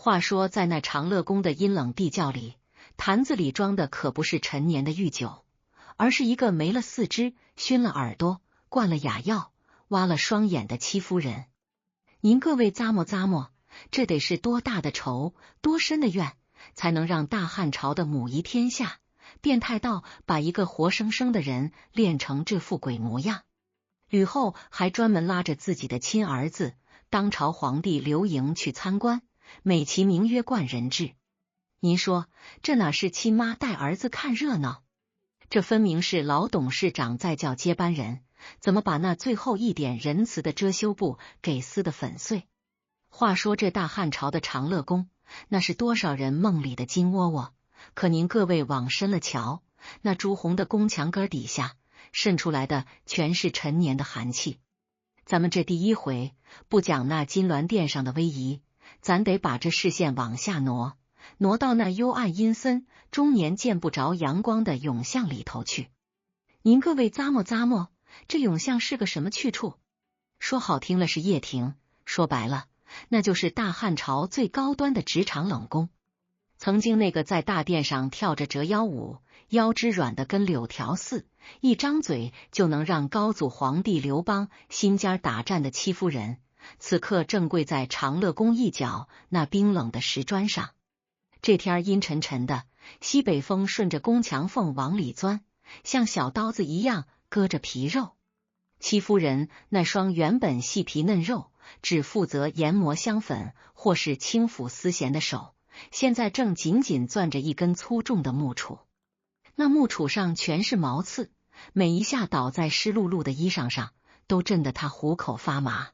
话说，在那长乐宫的阴冷地窖里，坛子里装的可不是陈年的御酒，而是一个没了四肢、熏了耳朵、灌了哑药、挖了双眼的戚夫人。您各位咂摸咂摸，这得是多大的仇、多深的怨，才能让大汉朝的母仪天下，变态到把一个活生生的人练成这副鬼模样？吕后还专门拉着自己的亲儿子，当朝皇帝刘盈去参观，美其名曰冠人质。您说这哪是亲妈带儿子看热闹？这分明是老董事长在叫接班人，怎么把那最后一点仁慈的遮羞布给撕得粉碎？话说这大汉朝的长乐宫，那是多少人梦里的金窝窝，可您各位往深了瞧，那朱红的宫墙根底下渗出来的全是陈年的寒气。咱们这第一回不讲那金銮殿上的威仪，咱得把这视线往下挪到那幽暗阴森、终年见不着阳光的甬巷里头去。您各位咂摸咂摸，这甬巷是个什么去处？说好听了是掖庭，说白了，那就是大汉朝最高端的职场冷宫。曾经那个在大殿上跳着折腰舞，腰肢软的跟柳条似，一张嘴就能让高祖皇帝刘邦心尖打颤的戚夫人，此刻正跪在长乐宫一角那冰冷的石砖上。这天阴沉沉的，西北风顺着宫墙缝往里钻，像小刀子一样割着皮肉。戚夫人那双原本细皮嫩肉，只负责研磨香粉或是轻抚丝弦的手，现在正紧紧攥着一根粗重的木杵。那木杵上全是毛刺，每一下倒在湿漉漉的衣裳上，都震得他虎口发麻。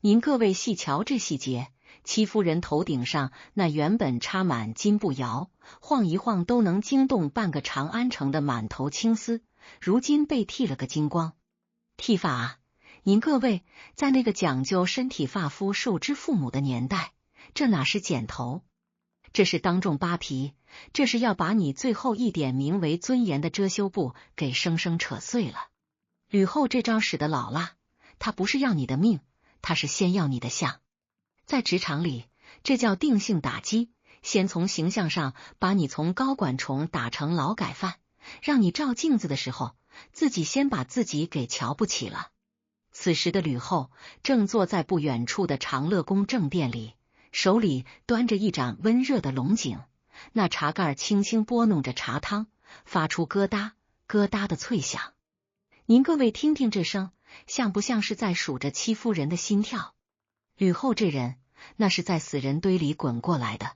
您各位细瞧这细节，戚夫人头顶上那原本插满金步摇，晃一晃都能惊动半个长安城的满头青丝，如今被剃了个精光。剃发啊，您各位，在那个讲究身体发肤受之父母的年代，这哪是剪头，这是当众扒皮，这是要把你最后一点名为尊严的遮羞布给生生扯碎了。吕后这招使得老了，她不是要你的命，她是先要你的相。在职场里，这叫定性打击，先从形象上把你从高管虫打成劳改犯，让你照镜子的时候，自己先把自己给瞧不起了。此时的吕后正坐在不远处的长乐宫正殿里，手里端着一盏温热的龙井，那茶盖轻轻拨弄着茶汤，发出咯哒咯哒的脆响。您各位听听这声，像不像是在数着戚夫人的心跳？吕后这人，那是在死人堆里滚过来的。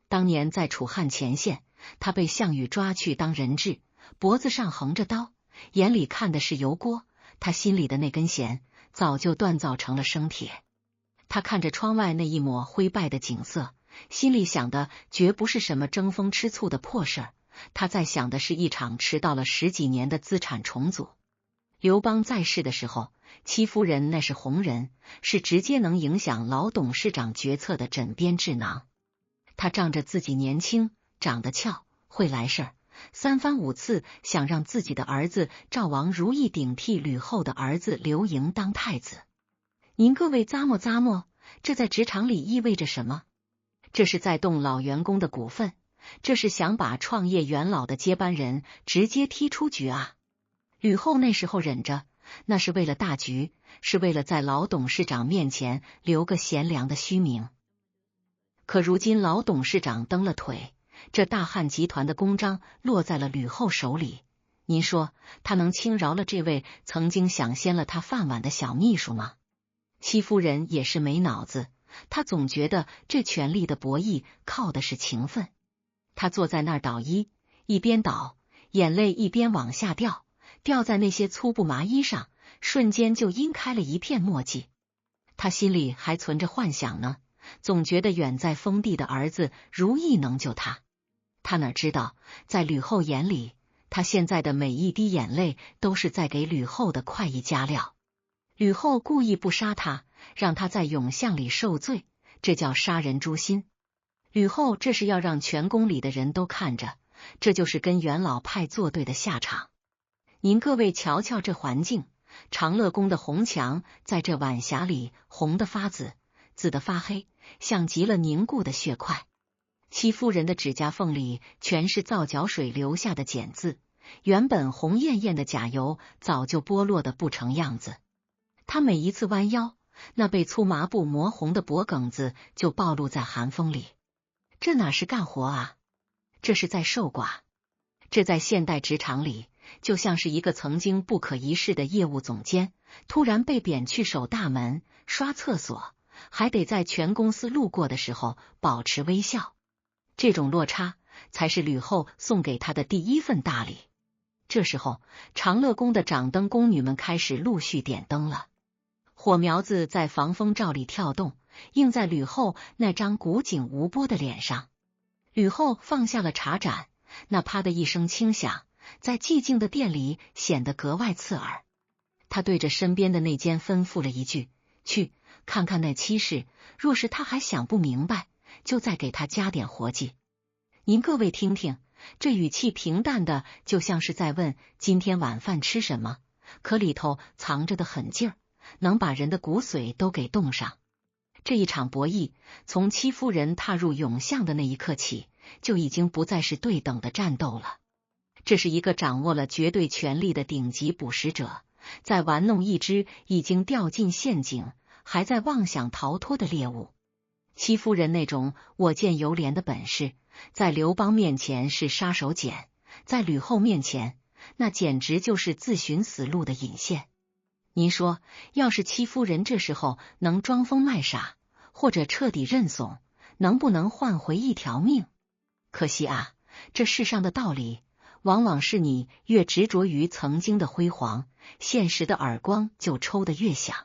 当年在楚汉前线，他被项羽抓去当人质，脖子上横着刀，眼里看的是油锅，他心里的那根弦早就锻造成了生铁。他看着窗外那一抹灰败的景色，心里想的绝不是什么争风吃醋的破事儿，他在想的是一场迟到了10几年的资产重组。刘邦在世的时候，戚夫人那是红人，是直接能影响老董事长决策的枕边智囊。他仗着自己年轻，长得俏，会来事儿，3番5次想让自己的儿子赵王如意顶替吕后的儿子刘盈当太子。您各位咂摸咂摸，这在职场里意味着什么？这是在动老员工的股份，这是想把创业元老的接班人直接踢出局啊！吕后那时候忍着，那是为了大局，是为了在老董事长面前留个贤良的虚名。可如今老董事长蹬了腿，这大汉集团的公章落在了吕后手里，您说他能轻饶了这位曾经想掀了他饭碗的小秘书吗？戚夫人也是没脑子，她总觉得这权力的博弈靠的是情分。她坐在那儿倒衣，一边倒，眼泪一边往下掉，掉在那些粗布麻衣上，瞬间就阴开了一片墨迹。她心里还存着幻想呢，总觉得远在封地的儿子如意能救她。她哪知道，在吕后眼里，她现在的每一滴眼泪都是在给吕后的快意加料。吕后故意不杀他，让他在甬巷里受罪，这叫杀人诛心。吕后这是要让全宫里的人都看着，这就是跟元老派作对的下场。您各位瞧瞧这环境，长乐宫的红墙在这晚霞里红得发紫，紫得发黑，像极了凝固的血块。戚夫人的指甲缝里全是皂角水留下的茧渍，原本红艳艳的甲油早就剥落得不成样子。她每一次弯腰，那被粗麻布磨红的脖梗子就暴露在寒风里。这哪是干活啊，这是在受寡。这在现代职场里，就像是一个曾经不可一世的业务总监，突然被贬去守大门、刷厕所，还得在全公司路过的时候保持微笑。这种落差才是吕后送给他的第一份大礼。这时候，长乐宫的掌灯宫女们开始陆续点灯了。火苗子在防风罩里跳动，映在吕后那张古井无波的脸上。吕后放下了茶盏，那啪的一声轻响，在寂静的殿里显得格外刺耳。她对着身边的内监吩咐了一句：“去看看那妻室，若是他还想不明白，就再给他加点活计。”您各位听听，这语气平淡的，就像是在问今天晚饭吃什么，可里头藏着的狠劲儿，能把人的骨髓都给冻上。这一场博弈，从戚夫人踏入永巷的那一刻起，就已经不再是对等的战斗了。这是一个掌握了绝对权力的顶级捕食者，在玩弄一只已经掉进陷阱，还在妄想逃脱的猎物。戚夫人那种我见犹怜的本事，在刘邦面前是杀手锏，在吕后面前，那简直就是自寻死路的引线。您说，要是戚夫人这时候能装疯卖傻，或者彻底认怂，能不能换回一条命？可惜啊，这世上的道理，往往是你越执着于曾经的辉煌，现实的耳光就抽得越响。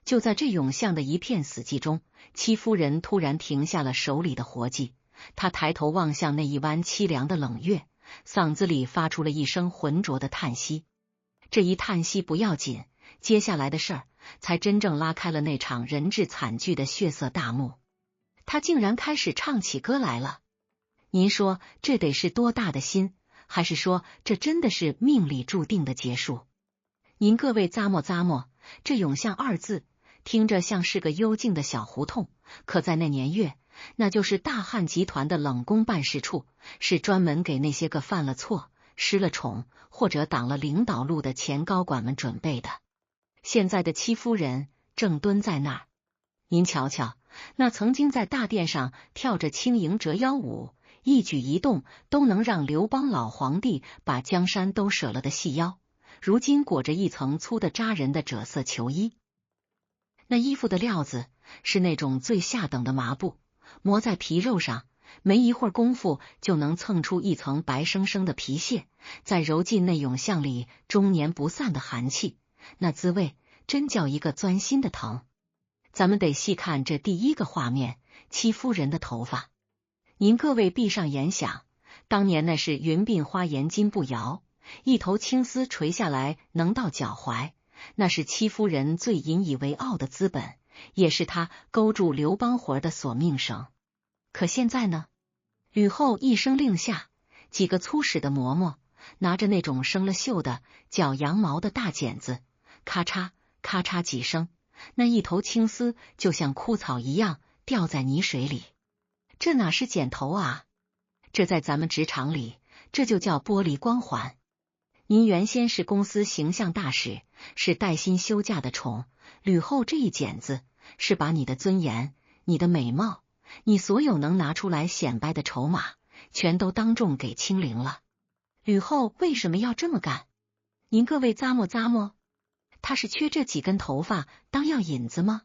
就在这永巷的一片死寂中，戚夫人突然停下了手里的活计，她抬头望向那一湾凄凉的冷月，嗓子里发出了一声浑浊的叹息。这一叹息不要紧，接下来的事儿才真正拉开了那场人质惨剧的血色大幕。她竟然开始唱起歌来了。您说这得是多大的心，还是说这真的是命里注定的结束？您各位咂摸咂摸，这永巷二字听着像是个幽静的小胡同，可在那年月，那就是大汉集团的冷宫办事处，是专门给那些个犯了错、失了宠或者挡了领导路的前高管们准备的。现在的戚夫人正蹲在那儿，您瞧瞧，那曾经在大殿上跳着轻盈折腰舞，一举一动都能让刘邦老皇帝把江山都舍了的细腰，如今裹着一层粗的扎人的赭色球衣。那衣服的料子是那种最下等的麻布，磨在皮肉上，没一会儿功夫就能蹭出一层白生生的皮屑，再揉进那永巷里终年不散的寒气，那滋味真叫一个钻心的疼。咱们得细看这第一个画面，戚夫人的头发。您各位闭上眼想，当年那是云鬓花颜金步摇，一头青丝垂下来能到脚踝，那是戚夫人最引以为傲的资本，也是她勾住刘邦活的索命绳。可现在呢？吕后一声令下，几个粗使的嬷嬷拿着那种生了锈的绞羊毛的大剪子，咔嚓咔嚓几声，那一头青丝就像枯草一样掉在泥水里。这哪是剪头啊？这在咱们职场里，这就叫剥离光环。您原先是公司形象大使，是带薪休假的宠，吕后这一剪子，是把你的尊严、你的美貌、你所有能拿出来显摆的筹码，全都当众给清零了。吕后为什么要这么干？您各位咂摸咂摸，她是缺这几根头发当药引子吗？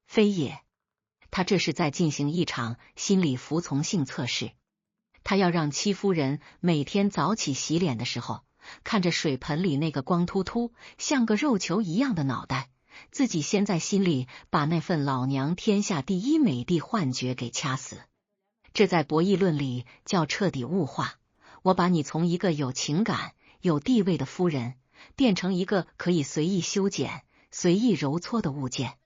非也，她这是在进行一场心理服从性测试。她要让戚夫人每天早起洗脸的时候，看着水盆里那个光秃秃像个肉球一样的脑袋，自己先在心里把那份老娘天下第一美的幻觉给掐死。这在博弈论里叫彻底物化，我把你从一个有情感、有地位的夫人，变成一个可以随意修剪、随意揉搓的物件。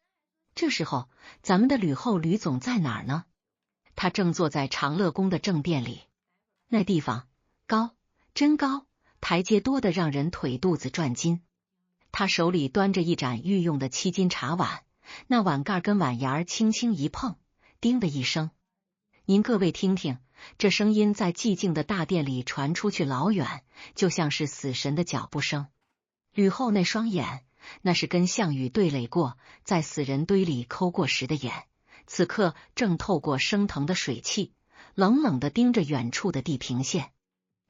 这时候，咱们的吕后吕总在哪儿呢？他正坐在长乐宫的正殿里，那地方高，真高，台阶多得让人腿肚子转筋。他手里端着一盏御用的7金茶碗，那碗盖跟碗沿轻轻一碰，叮的一声。您各位听听，这声音在寂静的大殿里传出去老远，就像是死神的脚步声。吕后那双眼，那是跟项羽对垒过，在死人堆里抠过时的眼，此刻正透过升腾的水汽，冷冷地盯着远处的地平线。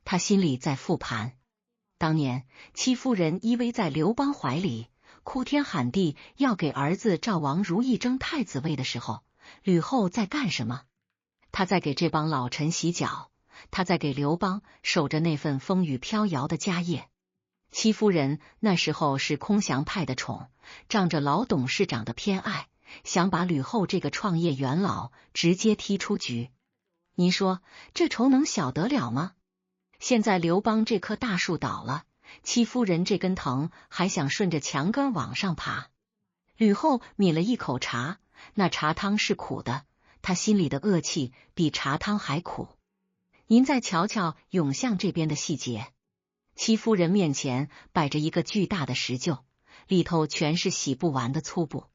他心里在复盘，当年戚夫人依偎在刘邦怀里，哭天喊地要给儿子赵王如意争太子位的时候，吕后在干什么？他在给这帮老臣洗脚，他在给刘邦守着那份风雨飘摇的家业。戚夫人那时候是空降派的宠，仗着老董事长的偏爱，想把吕后这个创业元老直接踢出局。您说这仇能小得了吗？现在刘邦这棵大树倒了，戚夫人这根藤还想顺着墙根往上爬。吕后抿了一口茶，那茶汤是苦的，她心里的恶气比茶汤还苦。您再瞧瞧永巷这边的细节，戚夫人面前摆着一个巨大的石臼，里头全是洗不完的粗布，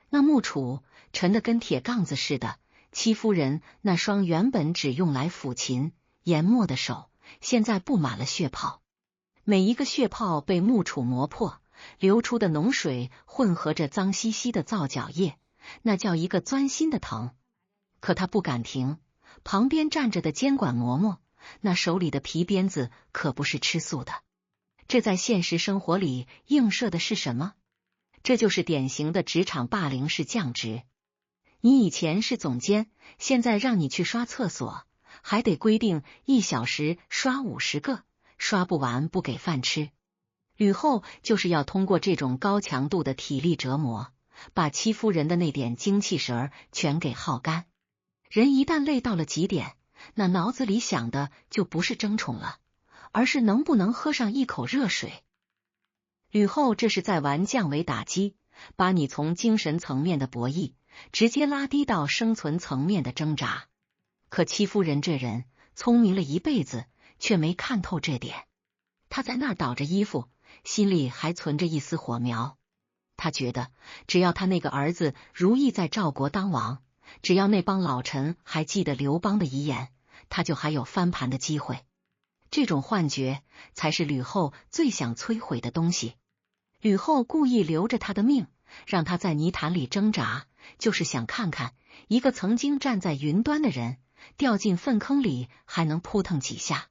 那木杵沉得跟铁杠子似的。戚夫人那双原本只用来抚琴研墨的手，现在布满了血泡，每一个血泡被木杵磨破，流出的脓水混合着脏兮兮的皂角液，那叫一个钻心的疼。可他不敢停，旁边站着的监管嬷嬷，那手里的皮鞭子可不是吃素的。这在现实生活里映射的是什么？这就是典型的职场霸凌式降职。你以前是总监，现在让你去刷厕所，还得规定1小时刷50个，刷不完不给饭吃。吕后就是要通过这种高强度的体力折磨，把戚夫人的那点精气神儿全给耗干。人一旦累到了极点，那脑子里想的就不是争宠了，而是能不能喝上一口热水。吕后这是在玩降维打击，把你从精神层面的博弈直接拉低到生存层面的挣扎。可戚夫人这人聪明了一辈子，却没看透这点。她在那儿倒着衣服，心里还存着一丝火苗。她觉得只要她那个儿子如意在赵国当王，只要那帮老臣还记得刘邦的遗言，他就还有翻盘的机会。这种幻觉才是吕后最想摧毁的东西。吕后故意留着他的命，让他在泥潭里挣扎，就是想看看一个曾经站在云端的人掉进粪坑里还能扑腾几下。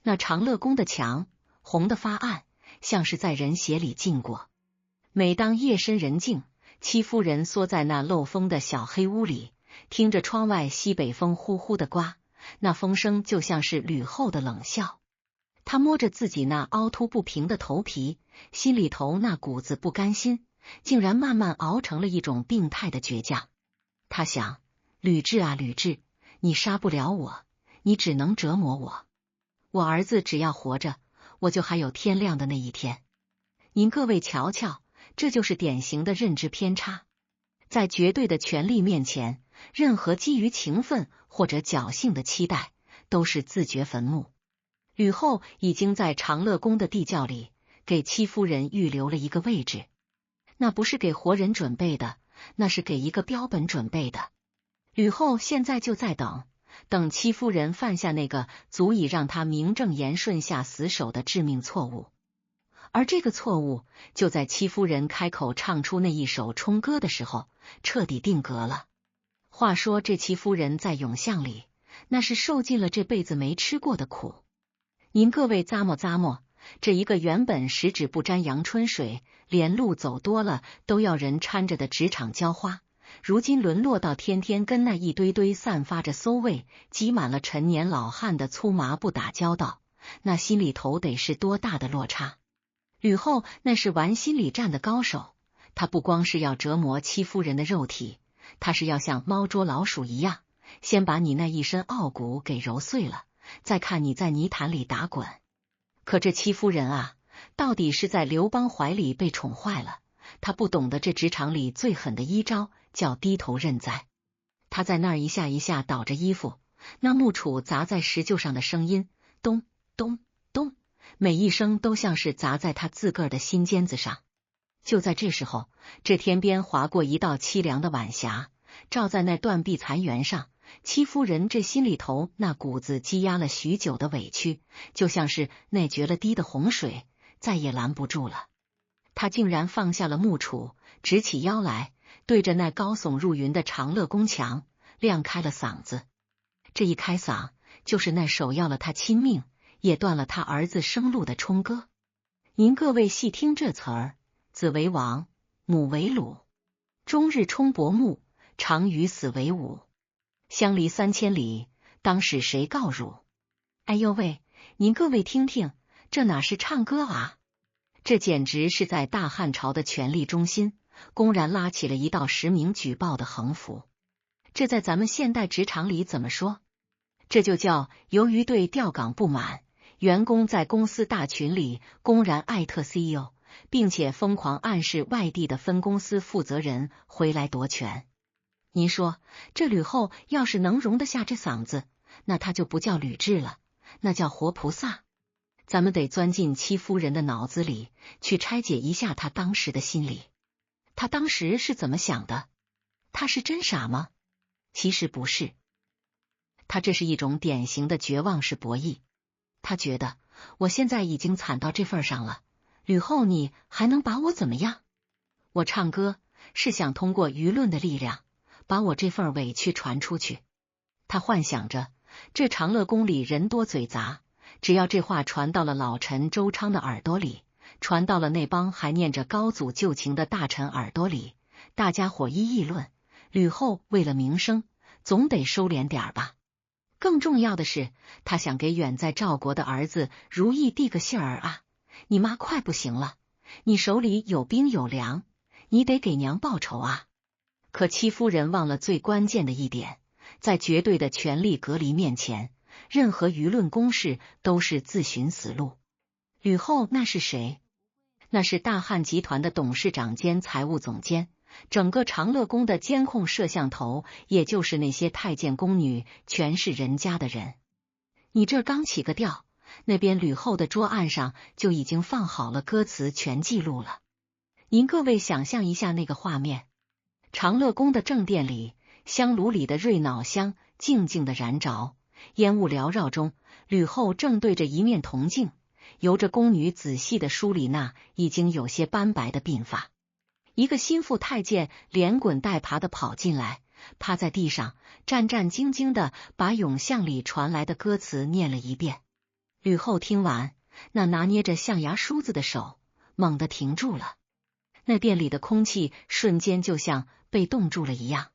那长乐宫的墙红得发暗，像是在人血里浸过。每当夜深人静，戚夫人缩在那漏风的小黑屋里，听着窗外西北风呼呼的刮，那风声就像是吕后的冷笑。她摸着自己那凹凸不平的头皮，心里头那股子不甘心竟然慢慢熬成了一种病态的倔强。她想，吕雉啊吕雉，你杀不了我，你只能折磨我。我儿子只要活着，我就还有天亮的那一天。您各位瞧瞧，这就是典型的认知偏差。在绝对的权力面前，任何基于情分或者侥幸的期待都是自掘坟墓。吕后已经在长乐宫的地窖里给戚夫人预留了一个位置，那不是给活人准备的，那是给一个标本准备的。吕后现在就在等戚夫人犯下那个足以让她名正言顺下死手的致命错误。而这个错误就在戚夫人开口唱出那一首冲歌的时候彻底定格了。话说这戚夫人在永巷里，那是受尽了这辈子没吃过的苦。您各位咂摸，这一个原本十指不沾阳春水，连路走多了都要人搀着的职场娇花，如今沦落到天天跟那一堆堆散发着馊味积满了陈年老汉的粗麻布打交道，那心里头得是多大的落差。吕后那是玩心理战的高手，她不光是要折磨戚夫人的肉体，她是要像猫捉老鼠一样，先把你那一身傲骨给揉碎了，再看你在泥潭里打滚。可这戚夫人啊，到底是在刘邦怀里被宠坏了，她不懂得这职场里最狠的一招叫低头认栽。她在那儿一下一下倒着衣服，那木杵砸在石臼上的声音，咚咚咚，每一声都像是砸在她自个儿的心尖子上。就在这时候，这天边划过一道凄凉的晚霞，照在那断壁残垣上。戚夫人这心里头那股子积压了许久的委屈，就像是那决了堤的洪水，再也拦不住了。她竟然放下了木杵，直起腰来，对着那高耸入云的长乐宫墙亮开了嗓子。这一开嗓，就是那首要了他亲命，也断了他儿子生路的冲歌。您各位细听这词儿：子为王，母为鲁，终日冲薄暮，常与死为伍。相离3000里，当使谁告汝？哎呦喂，您各位听听，这哪是唱歌啊？这简直是在大汉朝的权力中心，公然拉起了一道实名举报的横幅。这在咱们现代职场里怎么说？这就叫由于对调岗不满，员工在公司大群里公然艾特 CEO， 并且疯狂暗示外地的分公司负责人回来夺权。您说这吕后要是能容得下这嗓子，那他就不叫吕雉了，那叫活菩萨。咱们得钻进戚夫人的脑子里，去拆解一下她当时的心理。她当时是怎么想的？她是真傻吗？其实不是，她这是一种典型的绝望式博弈。她觉得我现在已经惨到这份上了，吕后你还能把我怎么样？我唱歌是想通过舆论的力量把我这份委屈传出去。他幻想着这长乐宫里人多嘴杂，只要这话传到了老臣周昌的耳朵里，传到了那帮还念着高祖旧情的大臣耳朵里，大家伙一议论，吕后为了名声总得收敛点吧。更重要的是，他想给远在赵国的儿子如意递个信儿啊，你妈快不行了，你手里有兵有粮，你得给娘报仇啊。可戚夫人忘了最关键的一点，在绝对的权力隔离面前，任何舆论攻势都是自寻死路。吕后那是谁？那是大汉集团的董事长兼财务总监，整个长乐宫的监控摄像头，也就是那些太监宫女，全是人家的人。你这刚起个调，那边吕后的桌案上就已经放好了歌词全记录了。您各位想象一下那个画面，长乐宫的正殿里，香炉里的瑞脑香静静的燃着，烟雾缭绕中，吕后正对着一面铜镜，由着宫女仔细的梳理那已经有些斑白的鬓发。一个心腹太监连滚带爬的跑进来，趴在地上，战战兢兢的把咏像里传来的歌词念了一遍。吕后听完，那拿捏着象牙梳子的手猛地停住了，那殿里的空气瞬间就像被冻住了一样。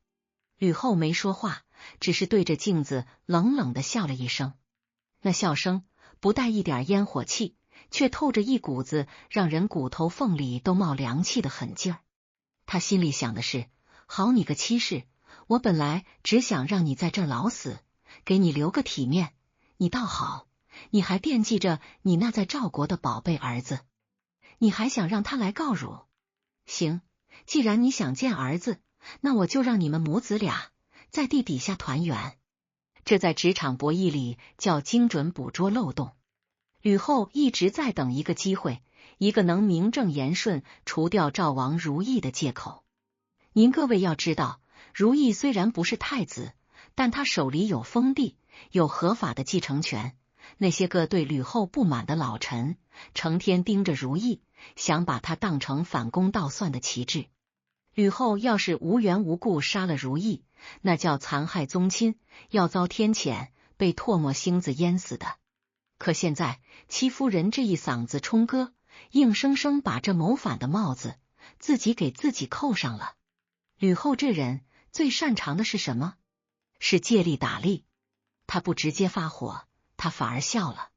吕后没说话，只是对着镜子冷冷的笑了一声。那笑声不带一点烟火气，却透着一股子让人骨头缝里都冒凉气的狠劲儿。他心里想的是，好你个戚氏，我本来只想让你在这儿老死，给你留个体面，你倒好，你还惦记着你那在赵国的宝贝儿子，你还想让他来告汝。行，既然你想见儿子，那我就让你们母子俩在地底下团圆。这在职场博弈里叫精准捕捉漏洞。吕后一直在等一个机会，一个能名正言顺除掉赵王如意的借口。您各位要知道，如意虽然不是太子，但他手里有封地，有合法的继承权。那些个对吕后不满的老臣，成天盯着如意，想把他当成反攻倒算的旗帜。吕后要是无缘无故杀了如意，那叫残害宗亲，要遭天谴，被唾沫星子淹死的。可现在戚夫人这一嗓子冲歌，硬生生把这谋反的帽子自己给自己扣上了。吕后这人最擅长的是什么？是借力打力。他不直接发火，他反而笑了。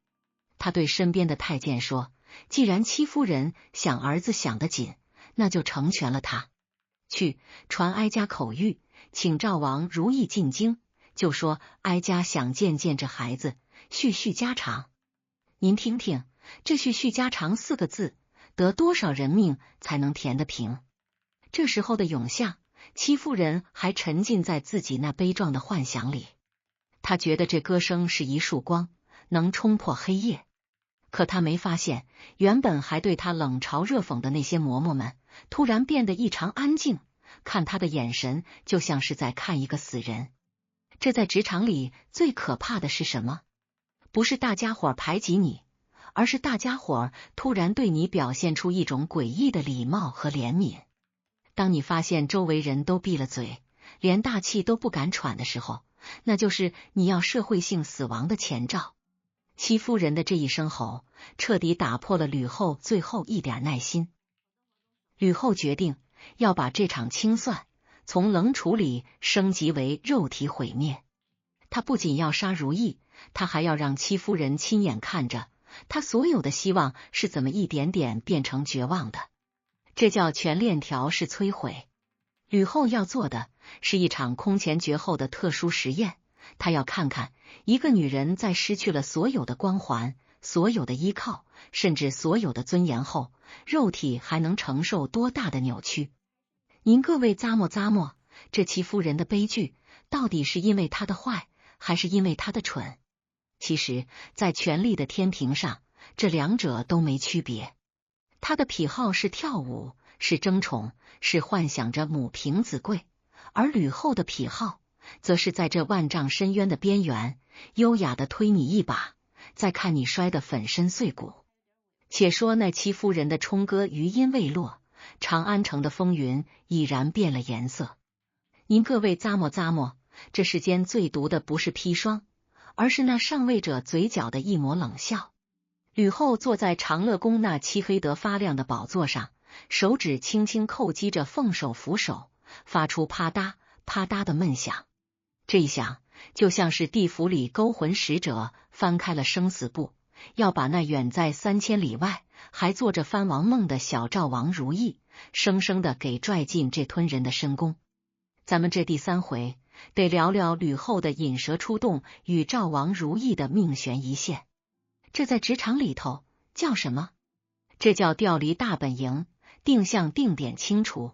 他对身边的太监说，既然戚夫人想儿子想得紧，那就成全了他。去传哀家口谕，请赵王如意进京，就说哀家想见见这孩子，叙叙家常。您听听，这叙叙家常4个字，得多少人命才能填得平？这时候的咏像，戚夫人还沉浸在自己那悲壮的幻想里。他觉得这歌声是一束光，能冲破黑夜。可他没发现，原本还对他冷嘲热讽的那些嬷嬷们，突然变得异常安静，看他的眼神就像是在看一个死人。这在职场里最可怕的是什么？不是大家伙排挤你，而是大家伙突然对你表现出一种诡异的礼貌和怜悯。当你发现周围人都闭了嘴，连大气都不敢喘的时候，那就是你要社会性死亡的前兆。戚夫人的这一声吼，彻底打破了吕后最后一点耐心。吕后决定要把这场清算从冷处理升级为肉体毁灭。他不仅要杀如意，他还要让戚夫人亲眼看着他所有的希望是怎么一点点变成绝望的。这叫全链条式摧毁。吕后要做的是一场空前绝后的特殊实验，她要看看一个女人在失去了所有的光环、所有的依靠，甚至所有的尊严后，肉体还能承受多大的扭曲。您各位咂摸咂摸，这戚夫人的悲剧到底是因为她的坏，还是因为她的蠢？其实，在权力的天平上，这两者都没区别。她的癖好是跳舞，是争宠，是幻想着母凭子贵，而吕后的癖好则是在这万丈深渊的边缘，优雅的推你一把，再看你摔得粉身碎骨。且说那戚夫人的冲歌余音未落，长安城的风云已然变了颜色。您各位咂摸咂摸，这世间最毒的不是砒霜，而是那上位者嘴角的一抹冷笑。吕后坐在长乐宫那漆黑得发亮的宝座上，手指轻轻叩击着凤首扶手，发出啪嗒啪嗒的闷响。这一响就像是地府里勾魂使者翻开了生死簿，要把那远在3000里外还做着藩王梦的小赵王如意生生的给拽进这吞人的深宫。咱们这第3回得聊聊吕后的引蛇出洞与赵王如意的命悬一线。这在职场里头叫什么？这叫调离大本营，定向定点清除。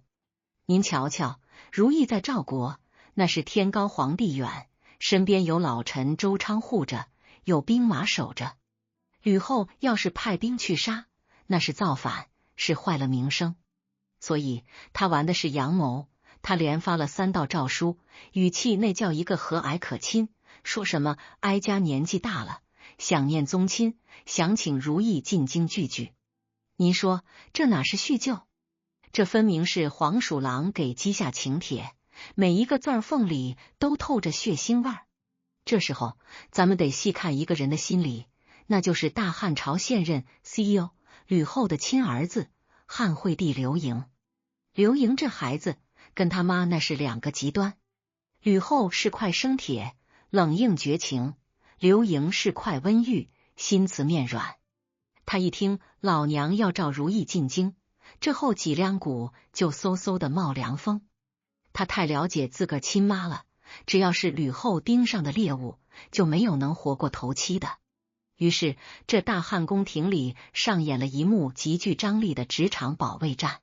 您瞧瞧，如意在赵国，那是天高皇帝远，身边有老臣周昌护着，有兵马守着。吕后要是派兵去杀，那是造反，是坏了名声。所以他玩的是阳谋，他连发了3道诏书，语气那叫一个和蔼可亲，说什么哀家年纪大了，想念宗亲，想请如意进京聚聚。您说这哪是叙旧？这分明是黄鼠狼给鸡下请帖，每一个字缝里都透着血腥味儿。这时候咱们得细看一个人的心理，那就是大汉朝现任 CEO 吕后的亲儿子汉惠帝刘盈。刘盈这孩子跟他妈那是2个极端。吕后是块生铁，冷硬绝情；刘盈是块温玉，心慈面软。他一听老娘要召如意进京，这后脊梁骨就嗖嗖的冒凉风。他太了解自个儿亲妈了，只要是吕后盯上的猎物，就没有能活过头七的。于是这大汉宫廷里上演了一幕极具张力的职场保卫战。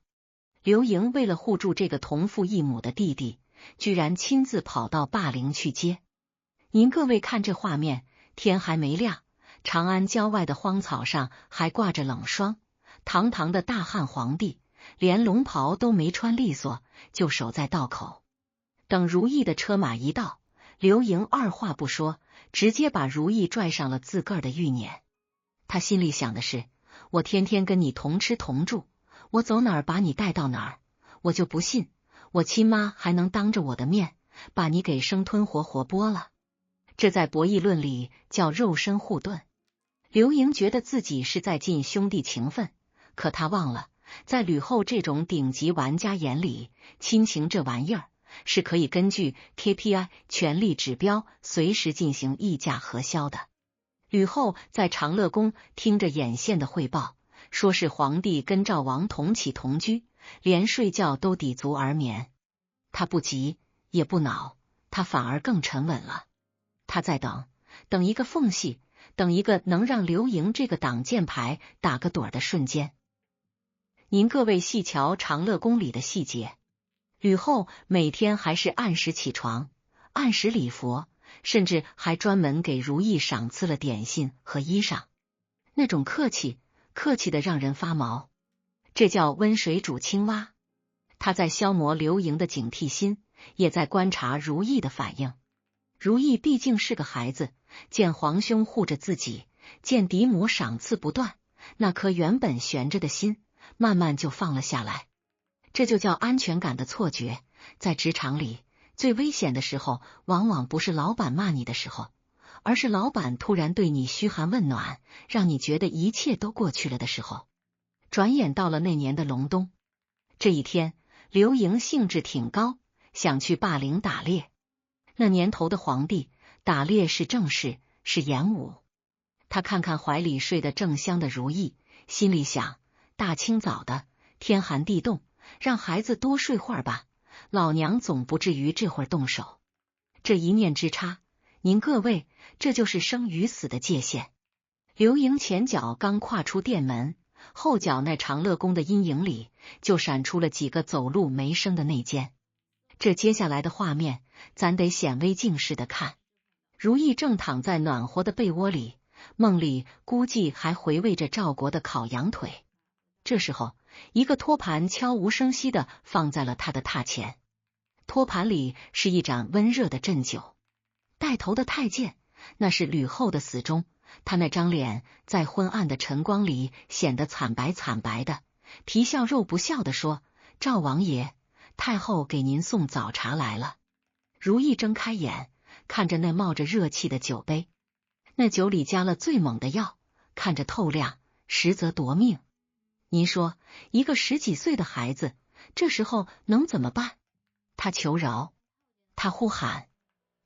刘盈为了护住这个同父异母的弟弟，居然亲自跑到霸陵去接。您各位看这画面，天还没亮，长安郊外的荒草上还挂着冷霜，堂堂的大汉皇帝连龙袍都没穿利索，就守在道口。等如意的车马一到，刘盈二话不说，直接把如意拽上了自个儿的御辇。他心里想的是，我天天跟你同吃同住，我走哪儿把你带到哪儿，我就不信我亲妈还能当着我的面把你给生吞活活剥了。这在博弈论里叫肉身护盾。刘盈觉得自己是在尽兄弟情分，可他忘了，在吕后这种顶级玩家眼里，亲情这玩意儿是可以根据 KPI 权力指标随时进行议价核销的。吕后在长乐宫听着眼线的汇报，说是皇帝跟赵王同起同居，连睡觉都抵足而眠。他不急也不恼，他反而更沉稳了。他在等一个缝隙，等一个能让刘盈这个挡箭牌打个盹的瞬间。您各位细瞧长乐宫里的细节，吕后每天还是按时起床，按时礼佛，甚至还专门给如意赏赐了点心和衣裳，那种客气的让人发毛。这叫温水煮青蛙。他在消磨刘盈的警惕心，也在观察如意的反应。如意毕竟是个孩子，见皇兄护着自己，见嫡母赏赐不断，那颗原本悬着的心慢慢就放了下来。这就叫安全感的错觉。在职场里，最危险的时候往往不是老板骂你的时候，而是老板突然对你嘘寒问暖，让你觉得一切都过去了的时候。转眼到了那年的隆冬，这一天刘盈兴致挺高，想去霸陵打猎。那年头的皇帝打猎是正事，是演武。他看看怀里睡得正香的如意，心里想，大清早的，天寒地冻，让孩子多睡会儿吧，老娘总不至于这会儿动手。这一念之差，您各位，这就是生与死的界限。刘盈前脚刚跨出店门，后脚那长乐宫的阴影里就闪出了几个走路没声的内奸。这接下来的画面，咱得显微镜似的看。如意正躺在暖和的被窝里，梦里估计还回味着赵国的烤羊腿。这时候，一个托盘悄无声息地放在了他的榻前，托盘里是一盏温热的鸩酒。带头的太监，那是吕后的死忠，他那张脸在昏暗的晨光里显得惨白惨白的，皮笑肉不笑地说：“赵王爷，太后给您送早茶来了。”如意睁开眼，看着那冒着热气的酒杯，那酒里加了最猛的药，看着透亮，实则夺命。您说，一个10几岁的孩子，这时候能怎么办？他求饶，他呼喊，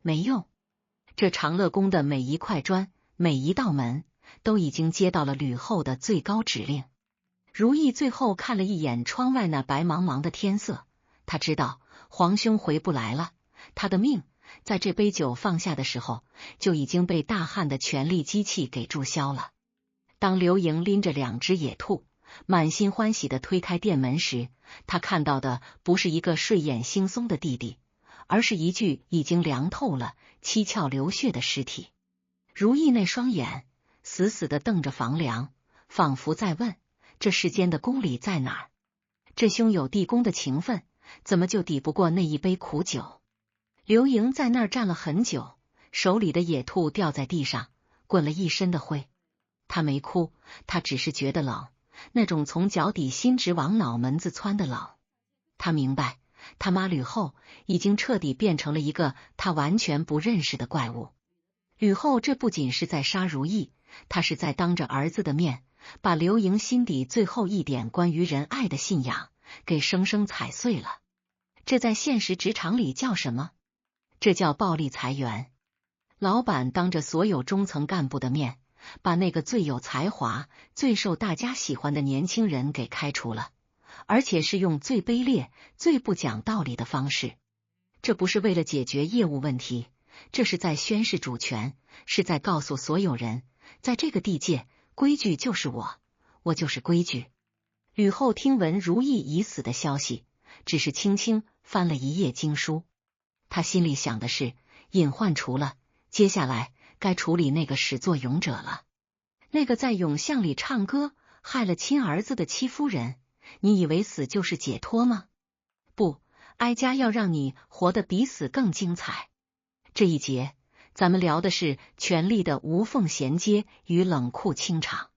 没用。这长乐宫的每一块砖，每一道门，都已经接到了吕后的最高指令。如意最后看了一眼窗外那白茫茫的天色，他知道皇兄回不来了，他的命在这杯酒放下的时候，就已经被大汉的权力机器给注销了。当刘盈拎着2只野兔，满心欢喜地推开店门时，他看到的不是一个睡眼惺忪的弟弟，而是一具已经凉透了、七窍流血的尸体。如意那双眼死死地瞪着房梁，仿佛在问：这世间的公理在哪儿？这兄友弟恭的情分，怎么就抵不过那一杯苦酒？刘盈在那儿站了很久，手里的野兔掉在地上，滚了一身的灰。他没哭，他只是觉得冷，那种从脚底心直往脑门子窜的冷。他明白，他妈吕后已经彻底变成了一个他完全不认识的怪物。吕后这不仅是在杀如意，她是在当着儿子的面，把刘盈心底最后一点关于仁爱的信仰给生生踩碎了。这在现实职场里叫什么？这叫暴力裁员。老板当着所有中层干部的面，把那个最有才华、最受大家喜欢的年轻人给开除了，而且是用最卑劣、最不讲道理的方式。这不是为了解决业务问题，这是在宣示主权，是在告诉所有人，在这个地界，规矩就是我，我就是规矩。吕后听闻如意已死的消息，只是轻轻翻了一页经书。他心里想的是，隐患除了，接下来该处理那个始作俑者了。那个在永巷里唱歌害了亲儿子的戚夫人，你以为死就是解脱吗？不，哀家要让你活得比死更精彩。这一节咱们聊的是权力的无缝衔接与冷酷清场。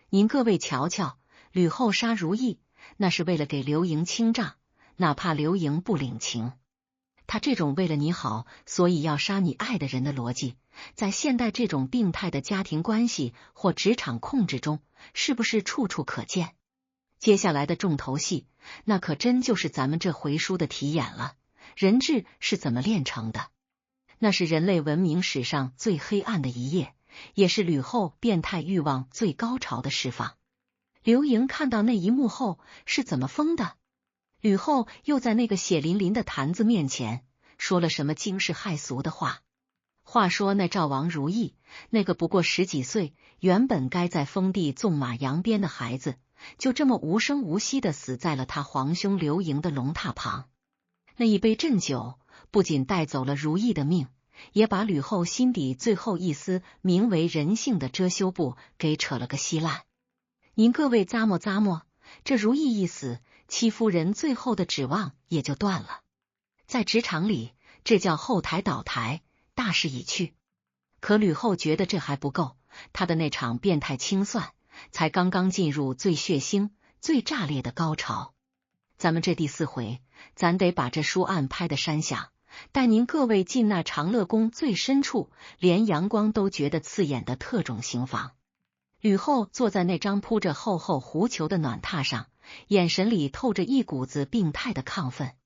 您各位瞧瞧，吕后杀如意，那是为了给刘盈清账，哪怕刘盈不领情。他这种为了你好，所以要杀你爱的人的逻辑，在现代这种病态的家庭关系或职场控制中，是不是处处可见？接下来的重头戏，那可真就是咱们这回书的题眼了。人质是怎么炼成的？那是人类文明史上最黑暗的一页，也是吕后变态欲望最高潮的释放。刘盈看到那一幕后是怎么疯的？吕后又在那个血淋淋的坛子面前说了什么惊世骇俗的话？话说那赵王如意，那个不过10几岁，原本该在封地纵马扬鞭的孩子，就这么无声无息地死在了他皇兄刘盈的龙榻旁。那一杯鸩酒不仅带走了如意的命，也把吕后心底最后一丝名为人性的遮羞布给扯了个稀烂。您各位咂摸咂摸，这如意一死，戚夫人最后的指望也就断了。在职场里，这叫后台倒台，大势已去。可吕后觉得这还不够，她的那场变态清算才刚刚进入最血腥、最炸裂的高潮。咱们这第4回，咱得把这书案拍得山响，带您各位进那长乐宫最深处，连阳光都觉得刺眼的特种刑房。吕后坐在那张铺着厚厚狐裘的暖榻上，眼神里透着一股子病态的亢奋。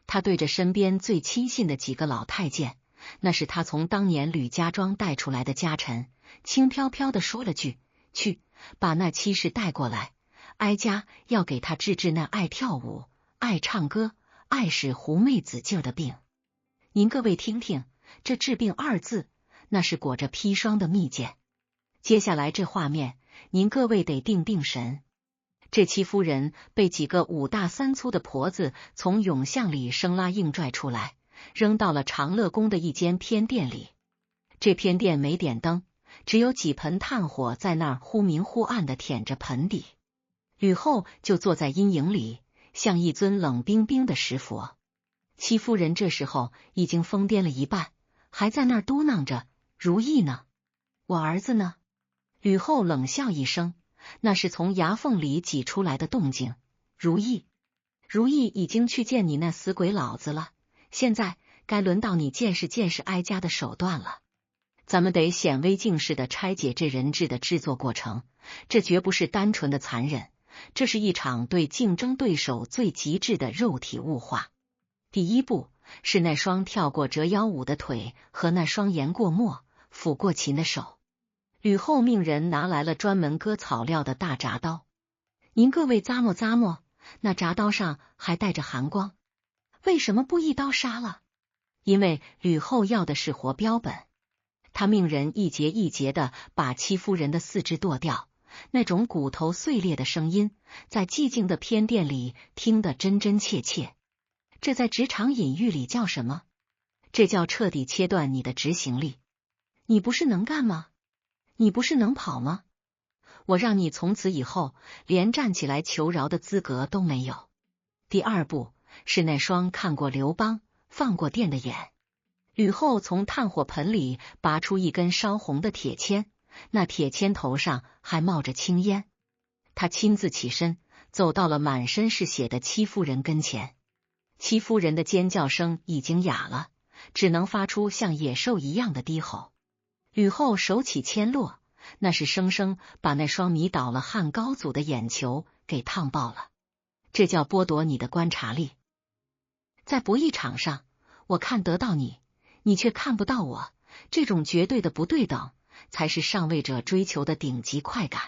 她对着身边最亲信的几个老太监，那是她从当年吕家庄带出来的家臣，轻飘飘地说了句：“去，把那妻室带过来，哀家要给他治那爱跳舞、爱唱歌、爱使狐媚子劲儿的病。”您各位听听，这治病2字，那是裹着砒霜的蜜饯。接下来这画面，您各位得定定神。这戚夫人被几个5大3粗的婆子从永巷里生拉硬拽出来，扔到了长乐宫的一间偏殿里。这偏殿没点灯，只有几盆炭火在那儿忽明忽暗的舔着盆底。吕后就坐在阴影里，像一尊冷冰冰的石佛。戚夫人这时候已经疯癫了一半，还在那儿嘟囔着：“如意呢？我儿子呢？”吕后冷笑一声，那是从牙缝里挤出来的动静。如意已经去见你那死鬼老子了，现在该轮到你见识见识哀家的手段了。咱们得显微镜式的拆解这人质的制作过程，这绝不是单纯的残忍，这是一场对竞争对手最极致的肉体物化。第1步是那双跳过折腰舞的腿和那双研过墨、抚过琴的手。吕后命人拿来了专门割草料的大铡刀，您各位咂摸咂摸，那铡刀上还带着寒光。为什么不一刀杀了？因为吕后要的是活标本。她命人一节一节的把戚夫人的4肢剁掉，那种骨头碎裂的声音，在寂静的偏殿里听得真真切切。这在职场隐喻里叫什么？这叫彻底切断你的执行力。你不是能干吗？你不是能跑吗？我让你从此以后连站起来求饶的资格都没有。第2步是那双看过刘邦、放过电的眼。吕后从炭火盆里拔出一根烧红的铁签，那铁签头上还冒着青烟。她亲自起身，走到了满身是血的戚夫人跟前。戚夫人的尖叫声已经哑了，只能发出像野兽一样的低吼。吕后手起签落，那是生生把那双迷倒了汉高祖的眼球给烫爆了。这叫剥夺你的观察力。在博弈场上，我看得到你，你却看不到我，这种绝对的不对等，才是上位者追求的顶级快感。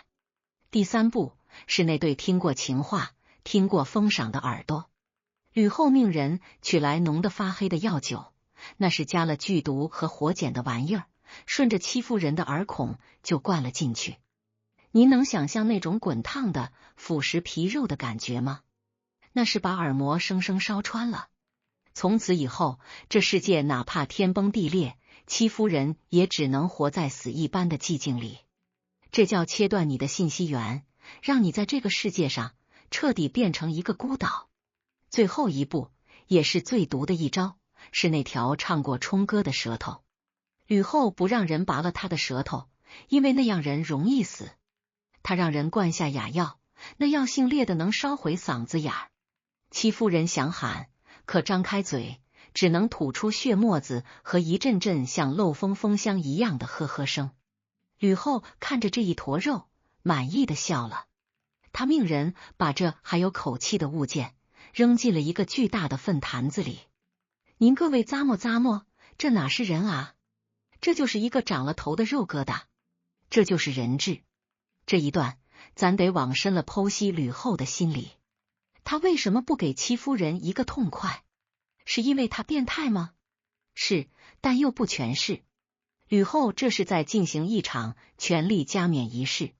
第3步是那对听过情话、听过封赏的耳朵。吕后命人取来浓得发黑的药酒，那是加了剧毒和火碱的玩意儿，顺着戚夫人的耳孔就灌了进去。您能想象那种滚烫的腐蚀皮肉的感觉吗？那是把耳膜生生烧穿了。从此以后，这世界哪怕天崩地裂，戚夫人也只能活在死一般的寂静里。这叫切断你的信息源，让你在这个世界上彻底变成一个孤岛。最后一步也是最毒的一招，是那条唱过冲歌的舌头。吕后不让人拔了他的舌头，因为那样人容易死。他让人灌下哑药，那药性烈的能烧毁嗓子眼儿。戚夫人想喊，可张开嘴，只能吐出血沫子和一阵阵像漏风风箱一样的呵呵声。吕后看着这一坨肉，满意的笑了。他命人把这还有口气的物件扔进了一个巨大的粪坛子里。您各位咂摸咂摸，这哪是人啊？这就是一个长了头的肉疙瘩，这就是人质。这一段咱得往深了剖析吕后的心理。他为什么不给戚夫人一个痛快？是因为他变态吗？是，但又不全是。吕后这是在进行一场权力加冕仪式。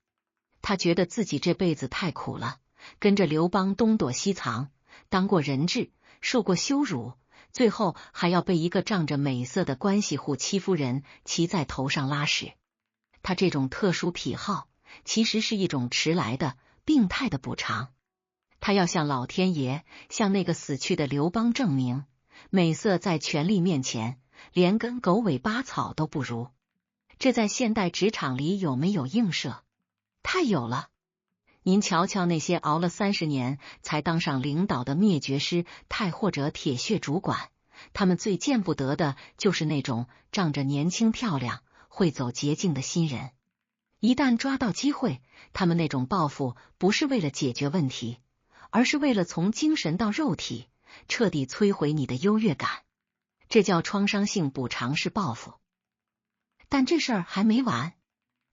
他觉得自己这辈子太苦了，跟着刘邦东躲西藏，当过人质，受过羞辱，最后还要被一个仗着美色的关系户戚夫人骑在头上拉屎。他这种特殊癖好其实是一种迟来的病态的补偿。他要向老天爷，向那个死去的刘邦证明，美色在权力面前，连根狗尾巴草都不如。这在现代职场里有没有映射？太有了。您瞧瞧那些熬了30年才当上领导的灭绝师太或者铁血主管，他们最见不得的就是那种仗着年轻漂亮会走捷径的新人。一旦抓到机会，他们那种报复不是为了解决问题，而是为了从精神到肉体彻底摧毁你的优越感。这叫创伤性补偿式报复。但这事儿还没完。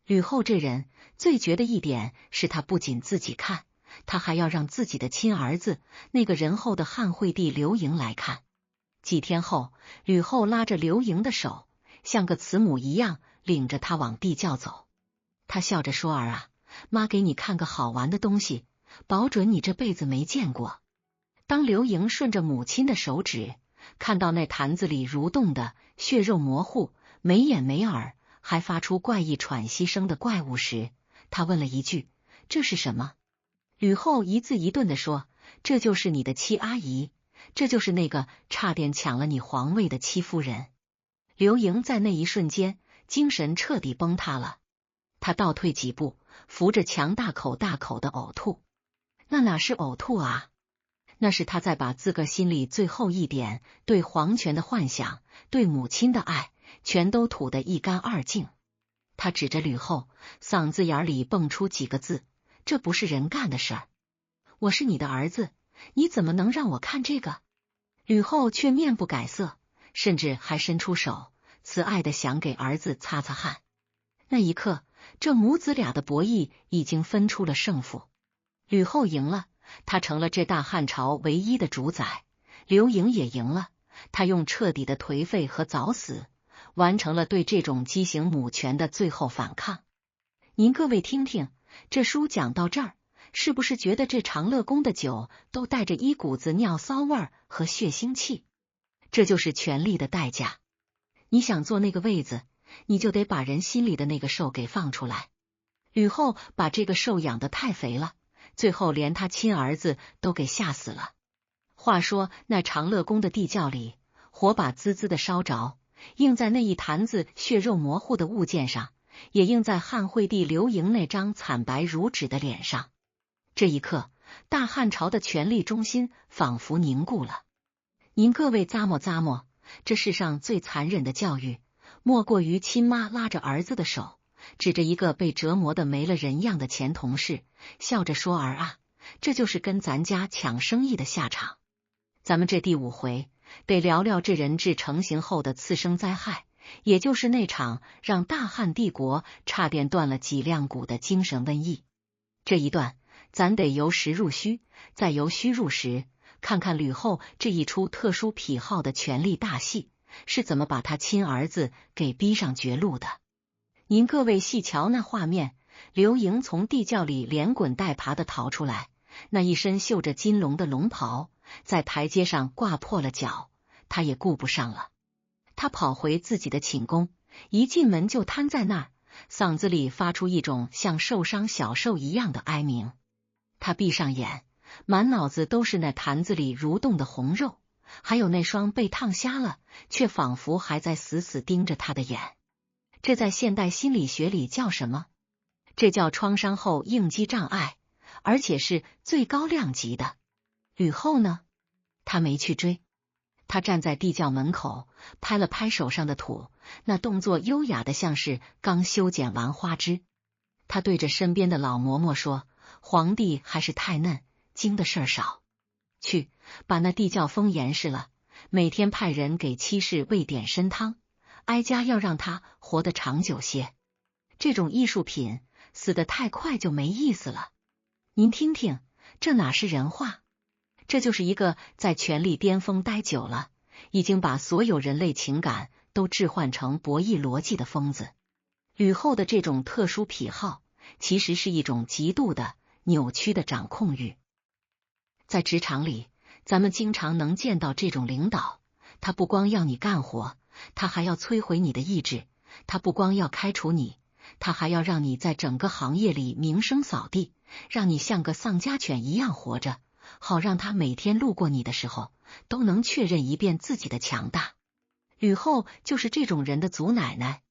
吕后这人最绝的一点是，他不仅自己看，他还要让自己的亲儿子那个仁厚的汉惠帝刘盈来看。几天后，吕后拉着刘盈的手，像个慈母一样领着他往地窖走。他笑着说：“儿啊，妈给你看个好玩的东西，保准你这辈子没见过。”当刘盈顺着母亲的手指，看到那坛子里蠕动的血肉模糊、没眼没耳，还发出怪异喘息声的怪物时，他问了一句：“这是什么？”吕后一字一顿地说：“这就是你的戚阿姨，这就是那个差点抢了你皇位的戚夫人。”刘盈在那一瞬间精神彻底崩塌了，他倒退几步，扶着墙大口大口的呕吐。那哪是呕吐啊，那是他在把自个心里最后一点对皇权的幻想、对母亲的爱全都吐得一干二净。他指着吕后，嗓子眼里蹦出几个字：“这不是人干的事儿。我是你的儿子，你怎么能让我看这个？”吕后却面不改色，甚至还伸出手，慈爱的想给儿子擦擦汗。那一刻，这母子俩的博弈已经分出了胜负。吕后赢了，她成了这大汉朝唯一的主宰；刘盈也赢了，他用彻底的颓废和早死完成了对这种畸形母权的最后反抗。您各位听听，这书讲到这儿，是不是觉得这长乐宫的酒都带着一股子尿骚味儿和血腥气？这就是权力的代价。你想坐那个位子，你就得把人心里的那个兽给放出来。吕后把这个兽养得太肥了，最后连他亲儿子都给吓死了。话说那长乐宫的地窖里，火把滋滋的烧着，映在那一坛子血肉模糊的物件上，也映在汉惠帝刘盈那张惨白如纸的脸上。这一刻，大汉朝的权力中心仿佛凝固了。您各位咂摸咂摸，这世上最残忍的教育，莫过于亲妈拉着儿子的手，指着一个被折磨得没了人样的前同事，笑着说：“儿啊，这就是跟咱家抢生意的下场。”咱们这第5回得聊聊这人质成型后的次生灾害，也就是那场让大汉帝国差点断了脊梁骨的精神瘟疫。这一段咱得由实入虚，再由虚入实，看看吕后这一出特殊癖好的权力大戏是怎么把他亲儿子给逼上绝路的。您各位细瞧那画面，刘盈从地窖里连滚带爬的逃出来，那一身绣着金龙的龙袍在台阶上挂破了脚，他也顾不上了。他跑回自己的寝宫，一进门就瘫在那儿，嗓子里发出一种像受伤小兽一样的哀鸣。他闭上眼，满脑子都是那坛子里蠕动的红肉，还有那双被烫瞎了却仿佛还在死死盯着他的眼。这在现代心理学里叫什么？这叫创伤后应激障碍，而且是最高量级的。吕后呢？他没去追，他站在地窖门口，拍了拍手上的土，那动作优雅的像是刚修剪完花枝。他对着身边的老嬷嬷说：“皇帝还是太嫩，经的事儿少。去，把那地窖封严实了，每天派人给妻室喂点参汤，哀家要让他活得长久些。这种艺术品死得太快就没意思了。您听听，这哪是人话？这就是一个在权力巅峰待久了，已经把所有人类情感都置换成博弈逻辑的疯子。”吕后的这种特殊癖好，其实是一种极度的扭曲的掌控欲。在职场里，咱们经常能见到这种领导，他不光要你干活，他还要摧毁你的意志；他不光要开除你，他还要让你在整个行业里名声扫地，让你像个丧家犬一样活着，好让他每天路过你的时候，都能确认一遍自己的强大。吕后就是这种人的祖奶奶。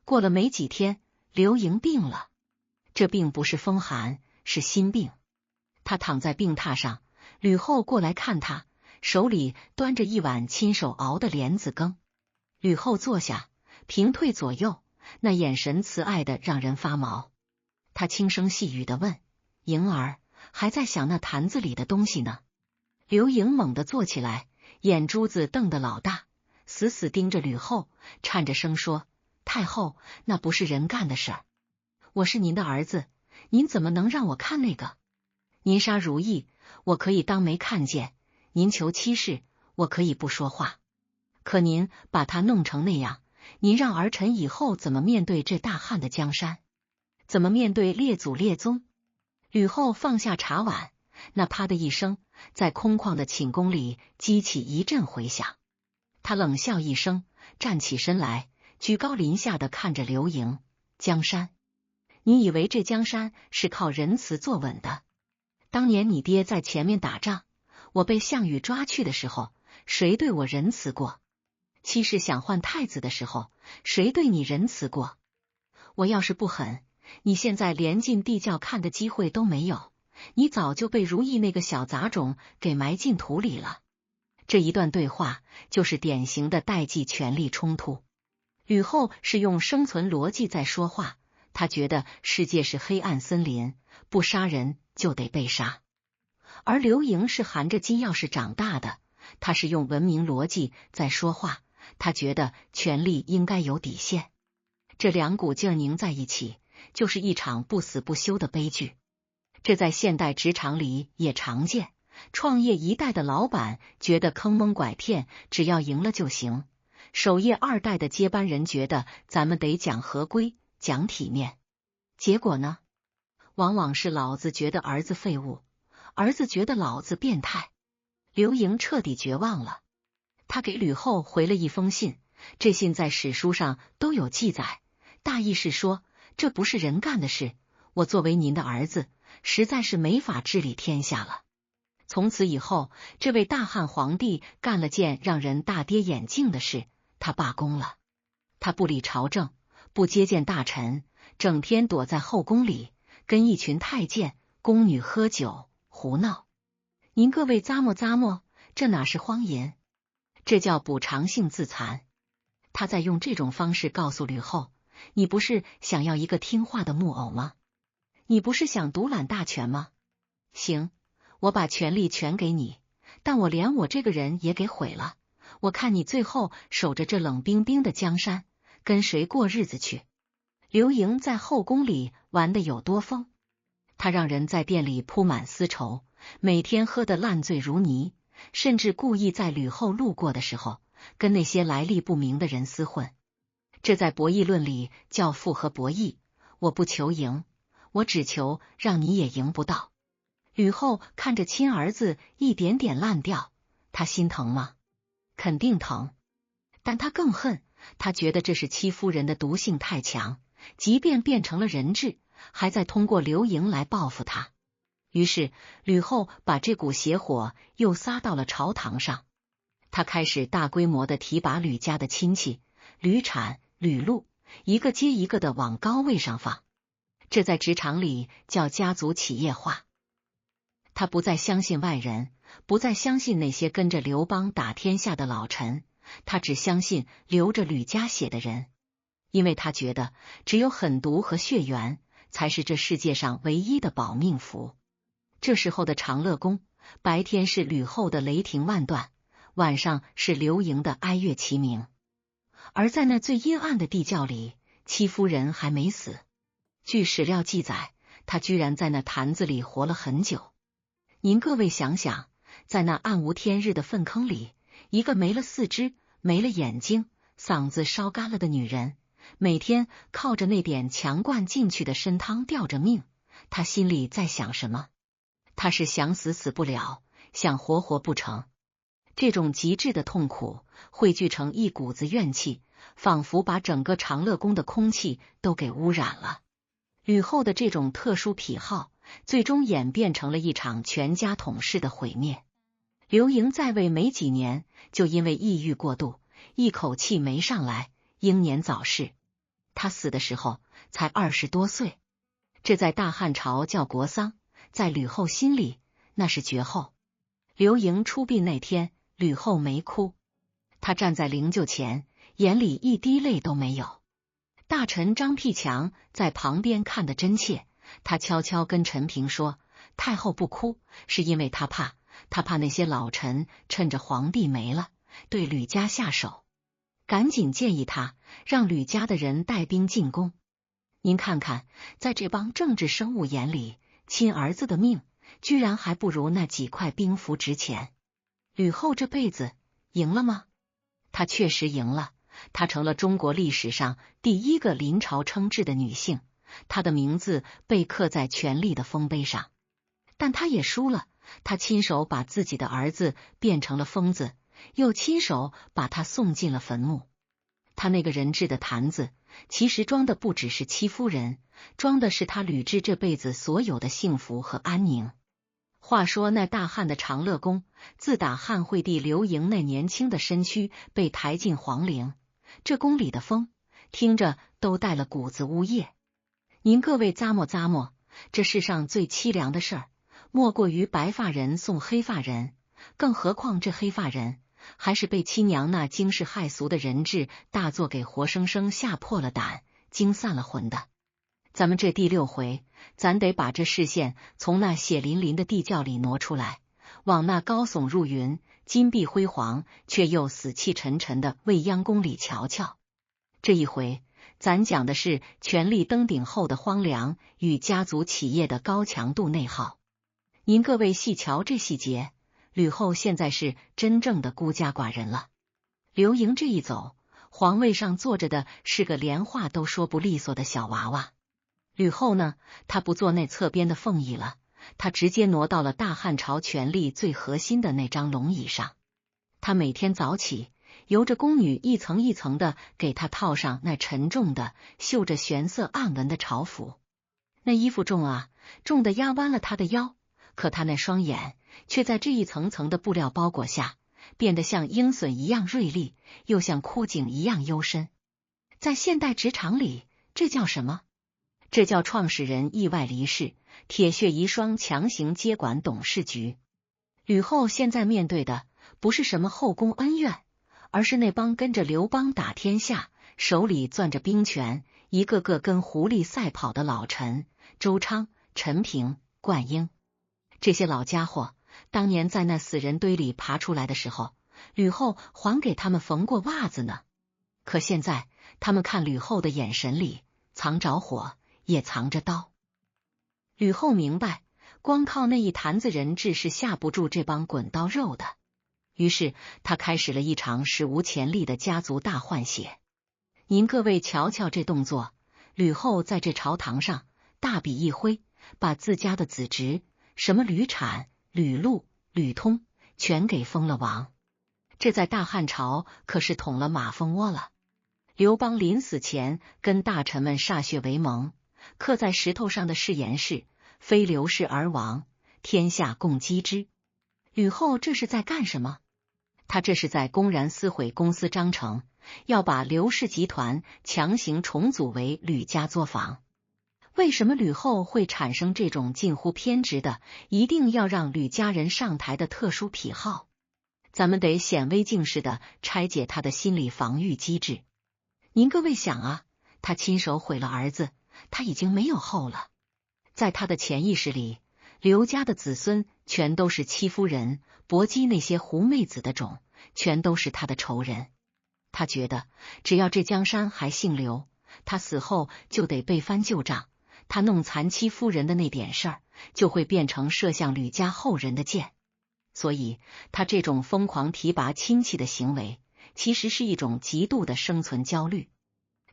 过了没几天，刘盈病了，这病不是风寒，是心病。他躺在病榻上，吕后过来看他，手里端着一碗亲手熬的莲子羹。吕后坐下，平退左右，那眼神慈爱的让人发毛。他轻声细语地问：盈儿，还在想那坛子里的东西呢？刘盈猛地坐起来，眼珠子瞪得老大，死死盯着吕后，颤着声说：太后，那不是人干的事儿。我是您的儿子，您怎么能让我看那个？您杀如意，我可以当没看见；您求妻室，我可以不说话。可您把他弄成那样，您让儿臣以后怎么面对这大汉的江山？怎么面对列祖列宗？吕后放下茶碗，那啪的一声，在空旷的寝宫里激起一阵回响。他冷笑一声，站起身来，居高临下的看着刘盈：江山，你以为这江山是靠仁慈坐稳的？当年你爹在前面打仗，我被项羽抓去的时候，谁对我仁慈过？妻室想换太子的时候，谁对你仁慈过？我要是不狠，你现在连进地窖看的机会都没有，你早就被如意那个小杂种给埋进土里了。这一段对话就是典型的代际权力冲突。吕后是用生存逻辑在说话，她觉得世界是黑暗森林，不杀人就得被杀。而刘盈是含着金钥匙长大的，他是用文明逻辑在说话，他觉得权力应该有底线。这两股劲拧在一起，就是一场不死不休的悲剧。这在现代职场里也常见，创业一代的老板觉得坑蒙拐骗只要赢了就行，守业二代的接班人觉得咱们得讲合规讲体面，结果呢，往往是老子觉得儿子废物，儿子觉得老子变态。刘盈彻底绝望了，他给吕后回了一封信，这信在史书上都有记载，大意是说，这不是人干的事，我作为您的儿子，实在是没法治理天下了。从此以后，这位大汉皇帝干了件让人大跌眼镜的事，他罢工了。他不理朝政，不接见大臣，整天躲在后宫里，跟一群太监、宫女喝酒胡闹。您各位咂摸咂摸，这哪是荒淫？这叫补偿性自残。他在用这种方式告诉吕后，你不是想要一个听话的木偶吗？你不是想独揽大权吗？行，我把权力全给你，但我连我这个人也给毁了。我看你最后守着这冷冰冰的江山，跟谁过日子去？刘盈在后宫里玩得有多疯？他让人在店里铺满丝绸，每天喝得烂醉如泥，甚至故意在吕后路过的时候，跟那些来历不明的人厮混。这在博弈论里叫复合博弈，我不求赢，我只求让你也赢不到。吕后看着亲儿子一点点烂掉，她心疼吗？肯定疼，但她更恨，她觉得这是戚夫人的毒性太强，即便变成了人质，还在通过刘盈来报复他。于是吕后把这股邪火又撒到了朝堂上，她开始大规模的提拔吕家的亲戚，吕产、吕禄，一个接一个的往高位上放。这在职场里叫家族企业化。他不再相信外人，不再相信那些跟着刘邦打天下的老臣，他只相信流着吕家血的人，因为他觉得只有狠毒和血缘才是这世界上唯一的保命符。这时候的长乐宫，白天是吕后的雷霆万段，晚上是刘盈的哀乐齐鸣。而在那最阴暗的地窖里，戚夫人还没死。据史料记载，她居然在那坛子里活了很久。您各位想想，在那暗无天日的粪坑里，一个没了四肢、没了眼睛、嗓子烧干了的女人，每天靠着那点强灌进去的参汤吊着命，她心里在想什么？她是想死死不了，想活活不成。这种极致的痛苦汇聚成一股子怨气，仿佛把整个长乐宫的空气都给污染了。吕后的这种特殊癖好，最终演变成了一场全家统式的毁灭。刘盈在位没几年，就因为抑郁过度，一口气没上来，英年早逝。他死的时候才20多岁，这在大汉朝叫国丧，在吕后心里那是绝后。刘盈出殡那天，吕后没哭，她站在灵柩前，眼里一滴泪都没有。大臣张辟强在旁边看得真切，他悄悄跟陈平说，太后不哭是因为她怕那些老臣趁着皇帝没了对吕家下手，赶紧建议他让吕家的人带兵进攻。您看看，在这帮政治生物眼里，亲儿子的命居然还不如那几块兵符值钱。吕后这辈子赢了吗？她确实赢了，她成了中国历史上第一个临朝称制的女性，她的名字被刻在权力的丰碑上。但她也输了，她亲手把自己的儿子变成了疯子，又亲手把他送进了坟墓。他那个人质的坛子，其实装的不只是戚夫人，装的是他吕雉这辈子所有的幸福和安宁。话说那大汉的长乐宫，自打汉惠帝刘盈那年轻的身躯被抬进皇陵，这宫里的风听着都带了股子呜咽。您各位咂摸，这世上最凄凉的事儿，莫过于白发人送黑发人，更何况这黑发人还是被亲娘那惊世骇俗的人质大作给活生生吓破了胆，惊散了魂的。咱们这第6回，咱得把这视线从那血淋淋的地窖里挪出来，往那高耸入云、金碧辉煌却又死气沉沉的未央宫里瞧瞧。这一回，咱讲的是权力登顶后的荒凉与家族企业的高强度内耗。您各位细瞧这细节，吕后现在是真正的孤家寡人了。刘盈这一走，皇位上坐着的是个连话都说不利索的小娃娃。吕后呢，她不做那侧边的凤椅了，她直接挪到了大汉朝权力最核心的那张龙椅上。她每天早起，由着宫女一层一层的给她套上那沉重的绣着玄色暗纹的朝服。那衣服重啊，重的压弯了她的腰，可她那双眼却在这一层层的布料包裹下，变得像鹰隼一样锐利，又像枯井一样幽深。在现代职场里，这叫什么？这叫创始人意外离世，铁血遗孀强行接管董事局。吕后现在面对的不是什么后宫恩怨，而是那帮跟着刘邦打天下，手里攥着兵权，一个个跟狐狸赛跑的老臣，周昌、陈平、灌婴。这些老家伙当年在那死人堆里爬出来的时候，吕后还给他们缝过袜子呢。可现在他们看吕后的眼神里藏着火，也藏着刀。吕后明白，光靠那一坛子人质是吓不住这帮滚刀肉的，于是他开始了一场史无前例的家族大换血。您各位瞧瞧这动作，吕后在这朝堂上大笔一挥，把自家的子侄什么吕产、吕禄、吕通全给封了王。这在大汉朝可是捅了马蜂窝了。刘邦临死前跟大臣们歃血为盟，刻在石头上的誓言是非刘氏而亡，天下共击之。吕后这是在干什么？他这是在公然撕毁公司章程，要把刘氏集团强行重组为吕家作坊。为什么吕后会产生这种近乎偏执的一定要让吕家人上台的特殊癖好？咱们得显微镜式的拆解他的心理防御机制。您各位想啊，他亲手毁了儿子，他已经没有后了。在他的潜意识里，刘家的子孙全都是戚夫人、薄姬那些狐媚子的种，全都是他的仇人。他觉得只要这江山还姓刘，他死后就得被翻旧账，他弄残戚夫人的那点事儿就会变成射向吕家后人的箭。所以他这种疯狂提拔亲戚的行为，其实是一种极度的生存焦虑。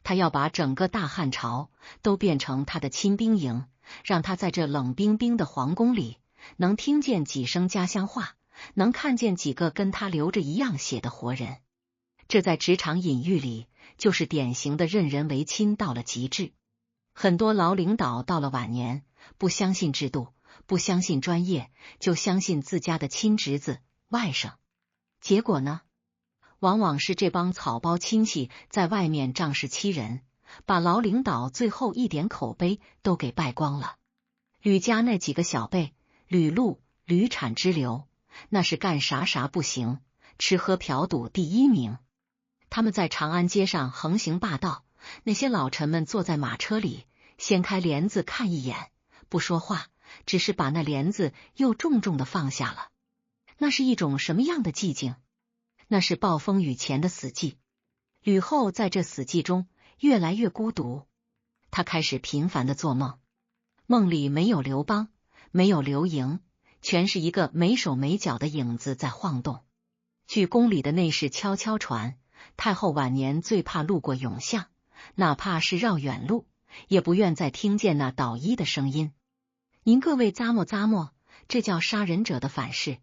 他要把整个大汉朝都变成他的亲兵营，让他在这冷冰冰的皇宫里能听见几声家乡话，能看见几个跟他流着一样血的活人。这在职场隐喻里就是典型的任人唯亲到了极致。很多老领导到了晚年，不相信制度，不相信专业，就相信自家的亲侄子、外甥。结果呢，往往是这帮草包亲戚在外面仗势欺人，把老领导最后一点口碑都给败光了。吕家那几个小辈，吕禄、吕产之流，那是干啥啥不行，吃喝嫖赌第一名。他们在长安街上横行霸道，那些老臣们坐在马车里，掀开帘子看一眼，不说话，只是把那帘子又重重的放下了。那是一种什么样的寂静？那是暴风雨前的死寂。吕后在这死寂中越来越孤独，她开始频繁的做梦，梦里没有刘邦，没有刘盈，全是一个没手没脚的影子在晃动。据宫里的内侍悄悄传，太后晚年最怕路过永巷，哪怕是绕远路，也不愿再听见那捣衣的声音。您各位咂摸咂摸，这叫杀人者的反噬。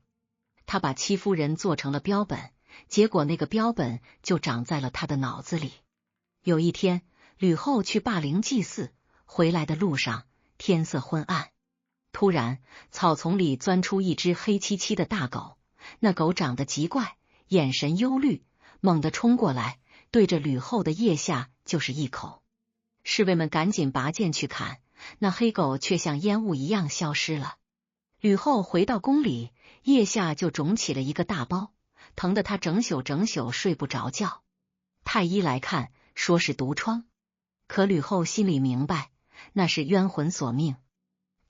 他把戚夫人做成了标本，结果那个标本就长在了他的脑子里。有一天，吕后去霸陵祭祀，回来的路上，天色昏暗，突然草丛里钻出一只黑漆漆的大狗，那狗长得极怪，眼神忧虑，猛地冲过来，对着吕后的腋下就是一口。侍卫们赶紧拔剑去砍，那黑狗却像烟雾一样消失了。吕后回到宫里，腋下就肿起了一个大包，疼得她整宿睡不着觉。太医来看，说是毒疮，可吕后心里明白，那是冤魂索命。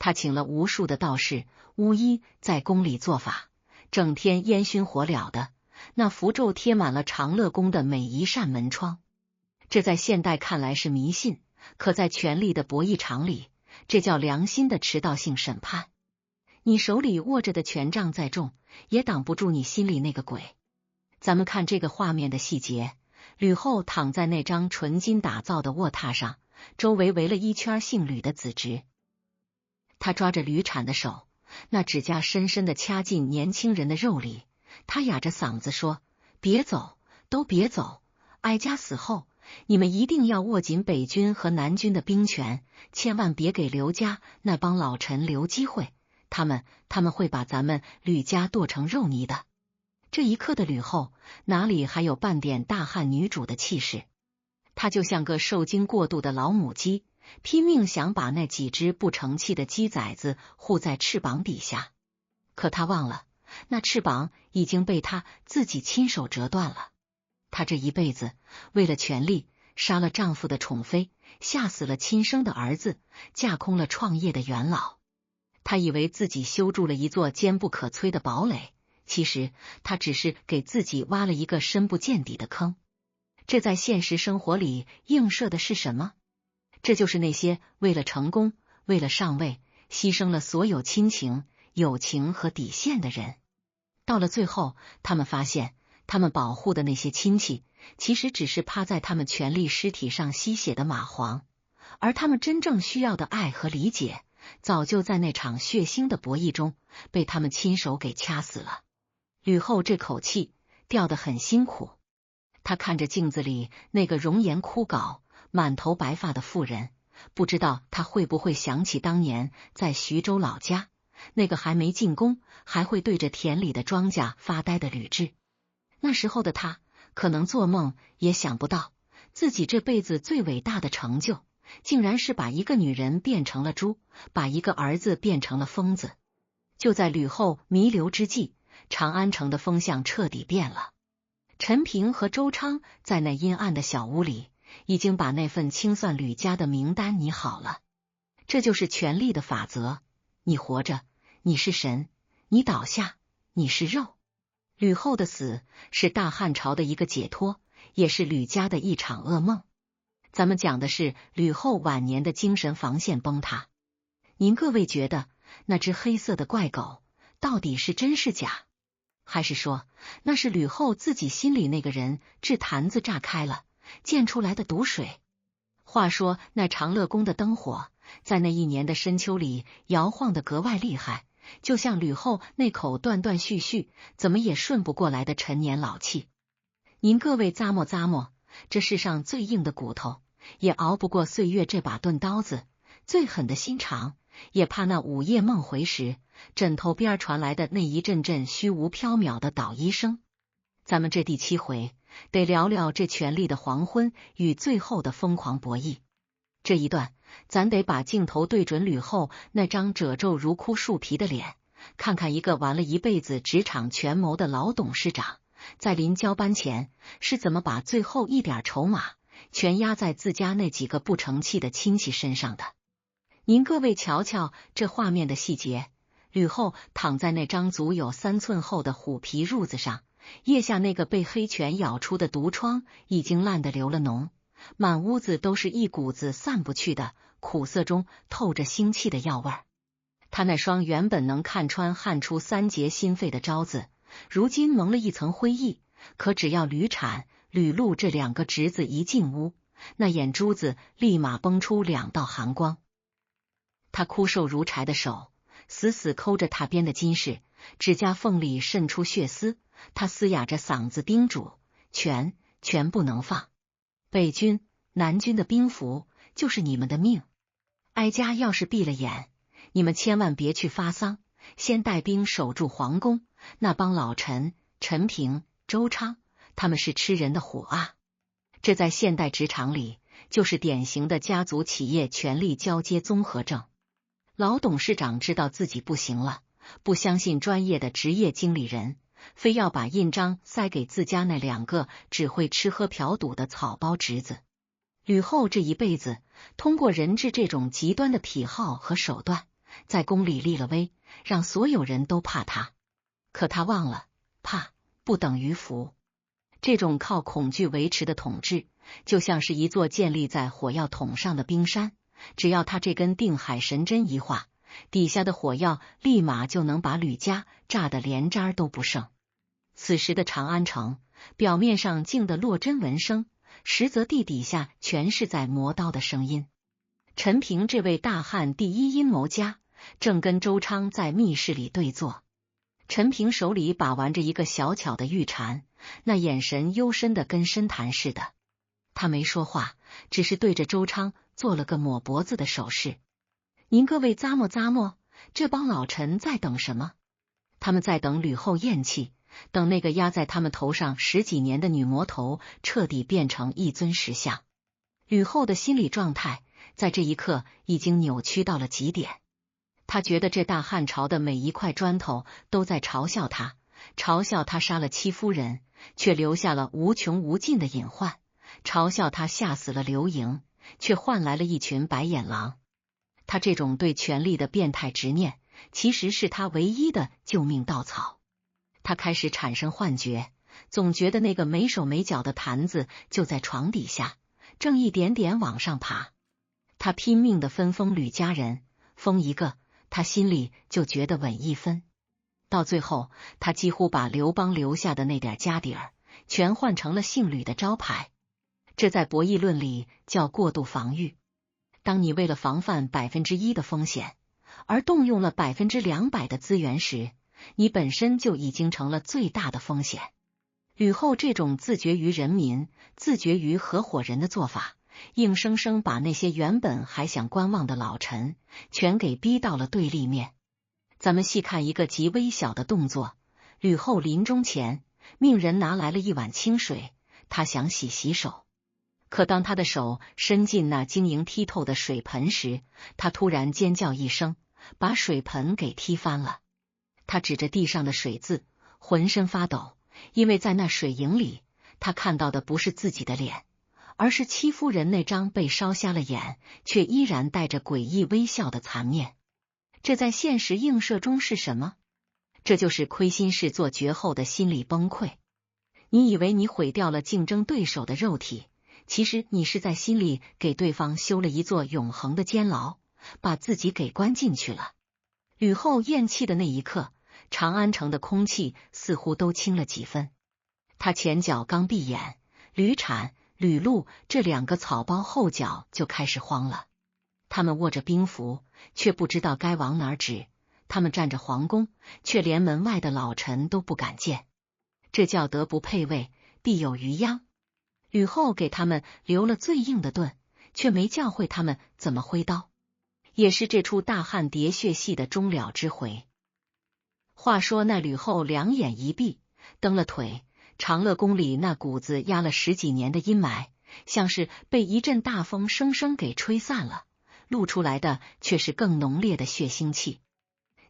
她请了无数的道士、巫医在宫里做法，整天烟熏火燎的，那符咒贴满了长乐宫的每一扇门窗。这在现代看来是迷信，可在权力的博弈场里，这叫良心的迟到性审判。你手里握着的权杖再重，也挡不住你心里那个鬼。咱们看这个画面的细节，吕后躺在那张纯金打造的卧榻上，周围围了一圈姓吕的子侄。他抓着吕产的手，那指甲深深的掐进年轻人的肉里，他哑着嗓子说：别走，都别走，哀家死后，你们一定要握紧北军和南军的兵权，千万别给刘家那帮老臣留机会，他们会把咱们吕家剁成肉泥的。这一刻的吕后哪里还有半点大汉女主的气势？她就像个受惊过度的老母鸡，拼命想把那几只不成器的鸡崽子护在翅膀底下。可她忘了，那翅膀已经被她自己亲手折断了。她这一辈子为了权力，杀了丈夫的宠妃，吓死了亲生的儿子，架空了创业的元老。她以为自己修筑了一座坚不可摧的堡垒，其实她只是给自己挖了一个深不见底的坑。这在现实生活里映射的是什么？这就是那些为了成功，为了上位，牺牲了所有亲情、友情和底线的人。到了最后，他们发现，他们保护的那些亲戚，其实只是趴在他们权力尸体上吸血的蚂蟥，而他们真正需要的爱和理解，早就在那场血腥的博弈中被他们亲手给掐死了。吕后这口气吊得很辛苦，她看着镜子里那个容颜枯槁、满头白发的妇人，不知道她会不会想起当年在徐州老家那个还没进宫还会对着田里的庄稼发呆的吕雉。那时候的她可能做梦也想不到，自己这辈子最伟大的成就竟然是把一个女人变成了猪，把一个儿子变成了疯子。就在吕后弥留之际，长安城的风向彻底变了。陈平和周昌在那阴暗的小屋里，已经把那份清算吕家的名单拟好了。这就是权力的法则，你活着，你是神；你倒下，你是肉。吕后的死是大汉朝的一个解脱，也是吕家的一场噩梦。咱们讲的是吕后晚年的精神防线崩塌。您各位觉得那只黑色的怪狗到底是真是假？还是说那是吕后自己心里那个人制坛子炸开了，溅出来的毒水？话说那长乐宫的灯火在那一年的深秋里摇晃得格外厉害，就像吕后那口断断续续怎么也顺不过来的陈年老气。您各位咂摸咂摸，这世上最硬的骨头也熬不过岁月这把钝刀子。最狠的心肠，也怕那午夜梦回时，枕头边传来的那一阵阵虚无缥缈的捣衣声。咱们这第7回得聊聊这权力的黄昏与最后的疯狂博弈。这一段，咱得把镜头对准吕后那张褶皱如枯树皮的脸，看看一个玩了一辈子职场权谋的老董事长，在临交班前是怎么把最后一点筹码全压在自家那几个不成器的亲戚身上的。您各位瞧瞧这画面的细节，吕后躺在那张足有3寸厚的虎皮褥子上，腋下那个被黑犬咬出的毒疮已经烂得流了脓，满屋子都是一股子散不去的苦涩中透着腥气的药味儿。他那双原本能看穿撼出3节心肺的招子，如今蒙了一层灰翳，可只要吕产、吕禄这2个侄子一进屋，那眼珠子立马崩出2道寒光。他枯瘦如柴的手死死抠着榻边的金饰，指甲缝里渗出血丝，他嘶哑着嗓子叮嘱：全不能放。北军、南军的兵符就是你们的命，哀家要是闭了眼，你们千万别去发丧，先带兵守住皇宫。那帮老臣陈平、周昌，他们是吃人的虎啊！这在现代职场里就是典型的家族企业权力交接综合症。老董事长知道自己不行了，不相信专业的职业经理人，非要把印章塞给自家那2个只会吃喝嫖赌的草包侄子。吕后这一辈子通过人质这种极端的癖好和手段，在宫里立了威，让所有人都怕他。可他忘了，怕不等于服。这种靠恐惧维持的统治，就像是一座建立在火药桶上的冰山，只要他这根定海神针一划，底下的火药立马就能把吕家炸得连渣都不剩。此时的长安城，表面上静得落针闻声，实则地底下全是在磨刀的声音。陈平这位大汉第一阴谋家，正跟周昌在密室里对坐。陈平手里把玩着一个小巧的玉蝉，那眼神幽深的跟深潭似的。他没说话，只是对着周昌做了个抹脖子的手势。您各位咂摸咂摸，这帮老臣在等什么？他们在等吕后咽气，等那个压在他们头上10几年的女魔头彻底变成一尊石像。吕后的心理状态在这一刻已经扭曲到了极点。他觉得这大汉朝的每一块砖头都在嘲笑他，嘲笑他杀了戚夫人，却留下了无穷无尽的隐患，嘲笑他吓死了刘盈，却换来了一群白眼狼。他这种对权力的变态执念，其实是他唯一的救命稻草。他开始产生幻觉，总觉得那个没手没脚的坛子就在床底下，正一点点往上爬。他拼命地分封吕家人，封一个他心里就觉得稳1分。到最后，他几乎把刘邦留下的那点家底儿全换成了姓吕的招牌。这在博弈论里叫过度防御。当你为了防范1%的风险而动用了200%的资源时，你本身就已经成了最大的风险。吕后这种自绝于人民、自绝于合伙人的做法，硬生生把那些原本还想观望的老臣全给逼到了对立面。咱们细看一个极微小的动作，吕后临终前命人拿来了一碗清水，她想洗手。可当她的手伸进那晶莹剔透的水盆时，她突然尖叫一声，把水盆给踢翻了。她指着地上的水渍，浑身发抖，因为在那水影里，她看到的不是自己的脸，而是戚夫人那张被烧瞎了眼，却依然带着诡异微笑的残面。这在现实映射中是什么？这就是亏心事做绝后的心理崩溃。你以为你毁掉了竞争对手的肉体，其实你是在心里给对方修了一座永恒的监牢，把自己给关进去了。吕后咽气的那一刻，长安城的空气似乎都轻了几分。他前脚刚闭眼，吕产、吕禄这2个草包后脚就开始慌了。他们握着兵符，却不知道该往哪儿指；他们站着皇宫，却连门外的老臣都不敢见。这叫德不配位，必有余殃。吕后给他们留了最硬的盾，却没教会他们怎么挥刀，也是这出大汉喋血戏的终了之回。话说那吕后两眼一闭，蹬了腿，长乐宫里那股子压了10几年的阴霾，像是被一阵大风生生给吹散了，露出来的却是更浓烈的血腥气。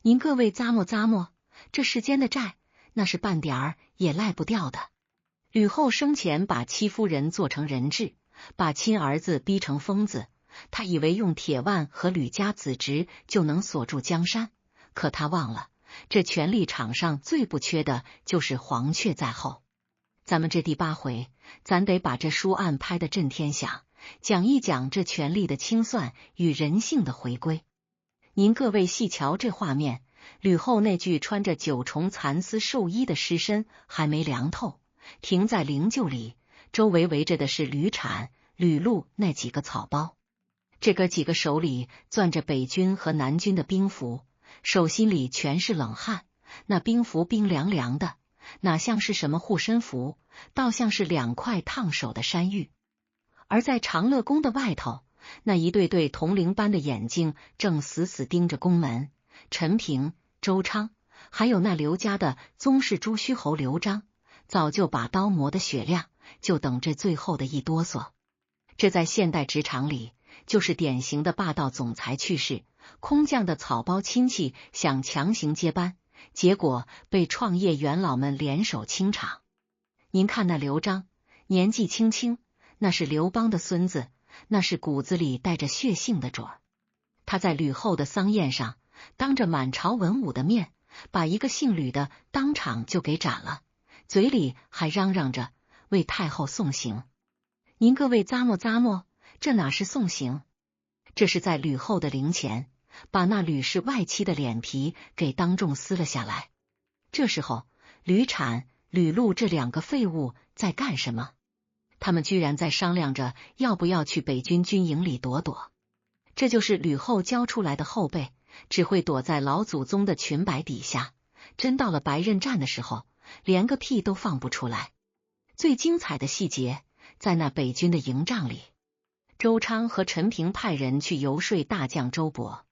您各位咂摸咂摸，这世间的债，那是半点儿也赖不掉的。吕后生前把戚夫人做成人质，把亲儿子逼成疯子，他以为用铁腕和吕家子侄就能锁住江山，可他忘了，这权力场上最不缺的就是黄雀在后。咱们这第8回，咱得把这书案拍得震天响，讲一讲这权力的清算与人性的回归。您各位细瞧这画面，吕后那具穿着9重蚕丝寿衣的尸身还没凉透，停在灵柩里，周围围着的是吕产、吕禄那几个草包。这个几个手里攥着北军和南军的兵符，手心里全是冷汗，那兵符冰凉凉的，哪像是什么护身符，倒像是2块烫手的山芋。而在长乐宫的外头，那一对对铜铃般的眼睛正死死盯着宫门，陈平、周昌，还有那刘家的宗室朱虚侯刘璋，早就把刀磨得雪亮，就等这最后的一哆嗦。这在现代职场里，就是典型的霸道总裁去世，空降的草包亲戚想强行接班，结果被创业元老们联手清场。您看那刘璋，年纪轻轻，那是刘邦的孙子，那是骨子里带着血性的种儿。他在吕后的丧宴上，当着满朝文武的面，把一个姓吕的当场就给斩了，嘴里还嚷嚷着为太后送行。您各位咂摸咂摸，这哪是送行？这是在吕后的灵前，把那吕氏外戚的脸皮给当众撕了下来。这时候，吕产、吕禄这2个废物在干什么？他们居然在商量着要不要去北军军营里躲躲。这就是吕后教出来的后辈，只会躲在老祖宗的裙摆底下，真到了白刃战的时候，连个屁都放不出来。最精彩的细节在那北军的营帐里，周昌和陈平派人去游说大将周勃。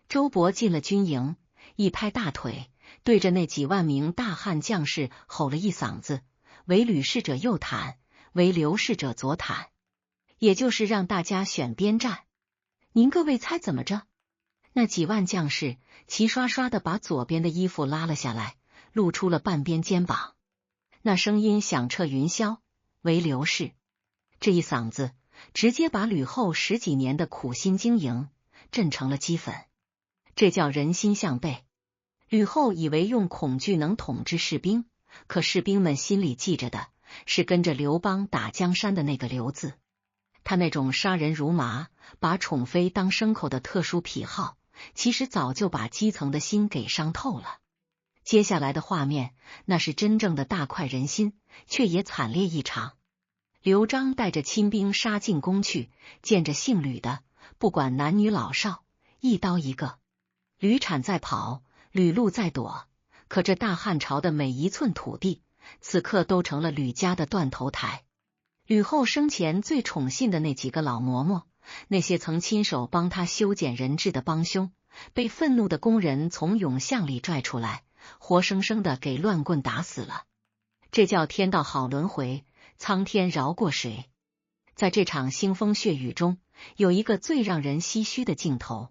周勃进了军营，一拍大腿，对着那几万名大汉将士吼了一嗓子：为吕氏者右袒，为刘氏者左袒，也就是让大家选边站。您各位猜怎么着？那几万将士齐刷刷的把左边的衣服拉了下来，露出了半边肩膀。那声音响彻云霄，为刘氏。这一嗓子直接把吕后10几年的苦心经营震成了齑粉。这叫人心向背。吕后以为用恐惧能统治士兵，可士兵们心里记着的是跟着刘邦打江山的那个刘字。他那种杀人如麻，把宠妃当牲口的特殊癖好，其实早就把基层的心给伤透了。接下来的画面，那是真正的大快人心，却也惨烈异常。刘璋带着亲兵杀进宫去，见着姓吕的，不管男女老少，一刀一个。吕产在跑，吕禄在躲，可这大汉朝的每一寸土地，此刻都成了吕家的断头台。吕后生前最宠信的那几个老嬷嬷，那些曾亲手帮他修剪人质的帮凶，被愤怒的工人从俑像里拽出来，活生生的给乱棍打死了。这叫天道好轮回，苍天饶过谁？在这场腥风血雨中，有一个最让人唏嘘的镜头。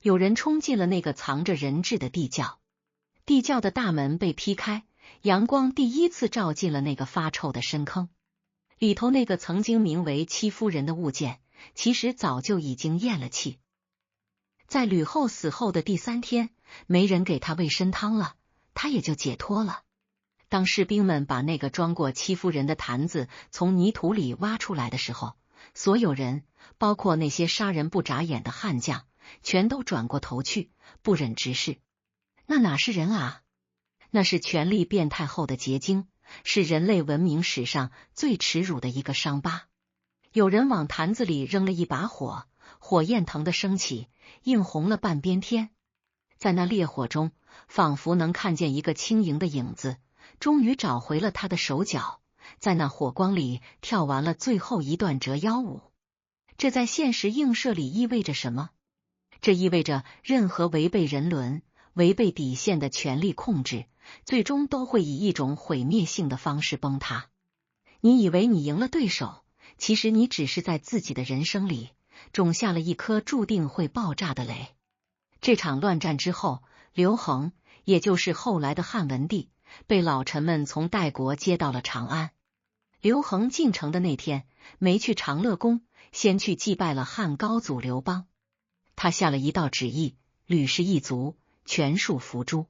有人冲进了那个藏着人质的地窖，地窖的大门被劈开，阳光第一次照进了那个发臭的深坑。里头那个曾经名为戚夫人的物件，其实早就已经咽了气。在吕后死后的第3天，没人给她喂参汤了，她也就解脱了。当士兵们把那个装过戚夫人的坛子从泥土里挖出来的时候，所有人，包括那些杀人不眨眼的悍将，全都转过头去，不忍直视。那哪是人啊？那是权力变态后的结晶，是人类文明史上最耻辱的一个伤疤。有人往坛子里扔了一把火，火焰腾地升起，映红了半边天。在那烈火中，仿佛能看见一个轻盈的影子，终于找回了他的手脚，在那火光里跳完了最后一段折腰舞。这在现实映射里意味着什么？这意味着任何违背人伦、违背底线的权力控制，最终都会以一种毁灭性的方式崩塌。你以为你赢了对手，其实你只是在自己的人生里种下了一颗注定会爆炸的雷。这场乱战之后，刘恒，也就是后来的汉文帝，被老臣们从代国接到了长安。刘恒进城的那天，没去长乐宫，先去祭拜了汉高祖刘邦。他下了一道旨意，吕氏一族全数伏诛。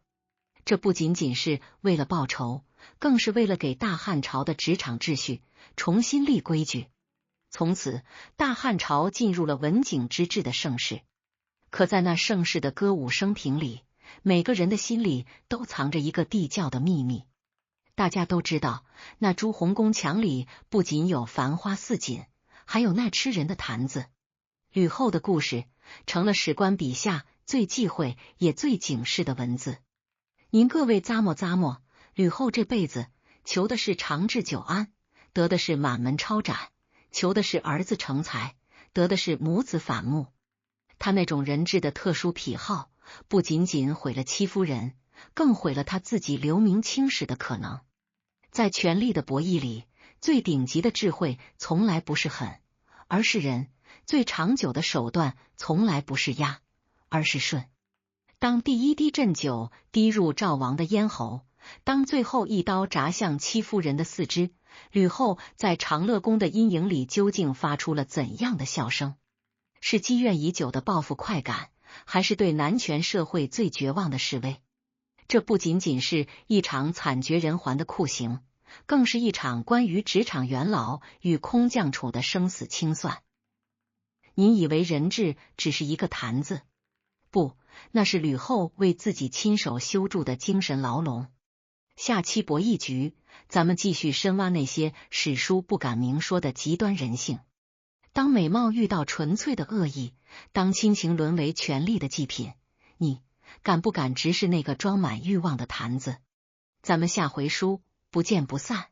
这不仅仅是为了报仇，更是为了给大汉朝的职场秩序重新立规矩。从此，大汉朝进入了文景之治的盛世。可在那盛世的歌舞升平里，每个人的心里都藏着一个地窖的秘密。大家都知道，那朱红宫墙里不仅有繁花似锦，还有那吃人的坛子。吕后的故事成了史官笔下最忌讳也最警示的文字。您各位咂摸，吕后这辈子求的是长治久安，得的是满门抄斩；求的是儿子成才，得的是母子反目。他那种人质的特殊癖好，不仅仅毁了戚夫人，更毁了他自己留名青史的可能。在权力的博弈里，最顶级的智慧从来不是狠，而是仁；最长久的手段从来不是压，而是顺。当第一滴鸩酒滴入赵王的咽喉，当最后一刀扎向戚夫人的四肢，吕后在长乐宫的阴影里究竟发出了怎样的笑声？是积怨已久的报复快感，还是对男权社会最绝望的示威？这不仅仅是一场惨绝人寰的酷刑，更是一场关于职场元老与空降处的生死清算。您以为人质只是一个坛子？不，那是吕后为自己亲手修筑的精神牢笼。下期博弈局，咱们继续深挖那些史书不敢明说的极端人性。当美貌遇到纯粹的恶意，当亲情沦为权力的祭品，你敢不敢直视那个装满欲望的坛子？咱们下回书不见不散。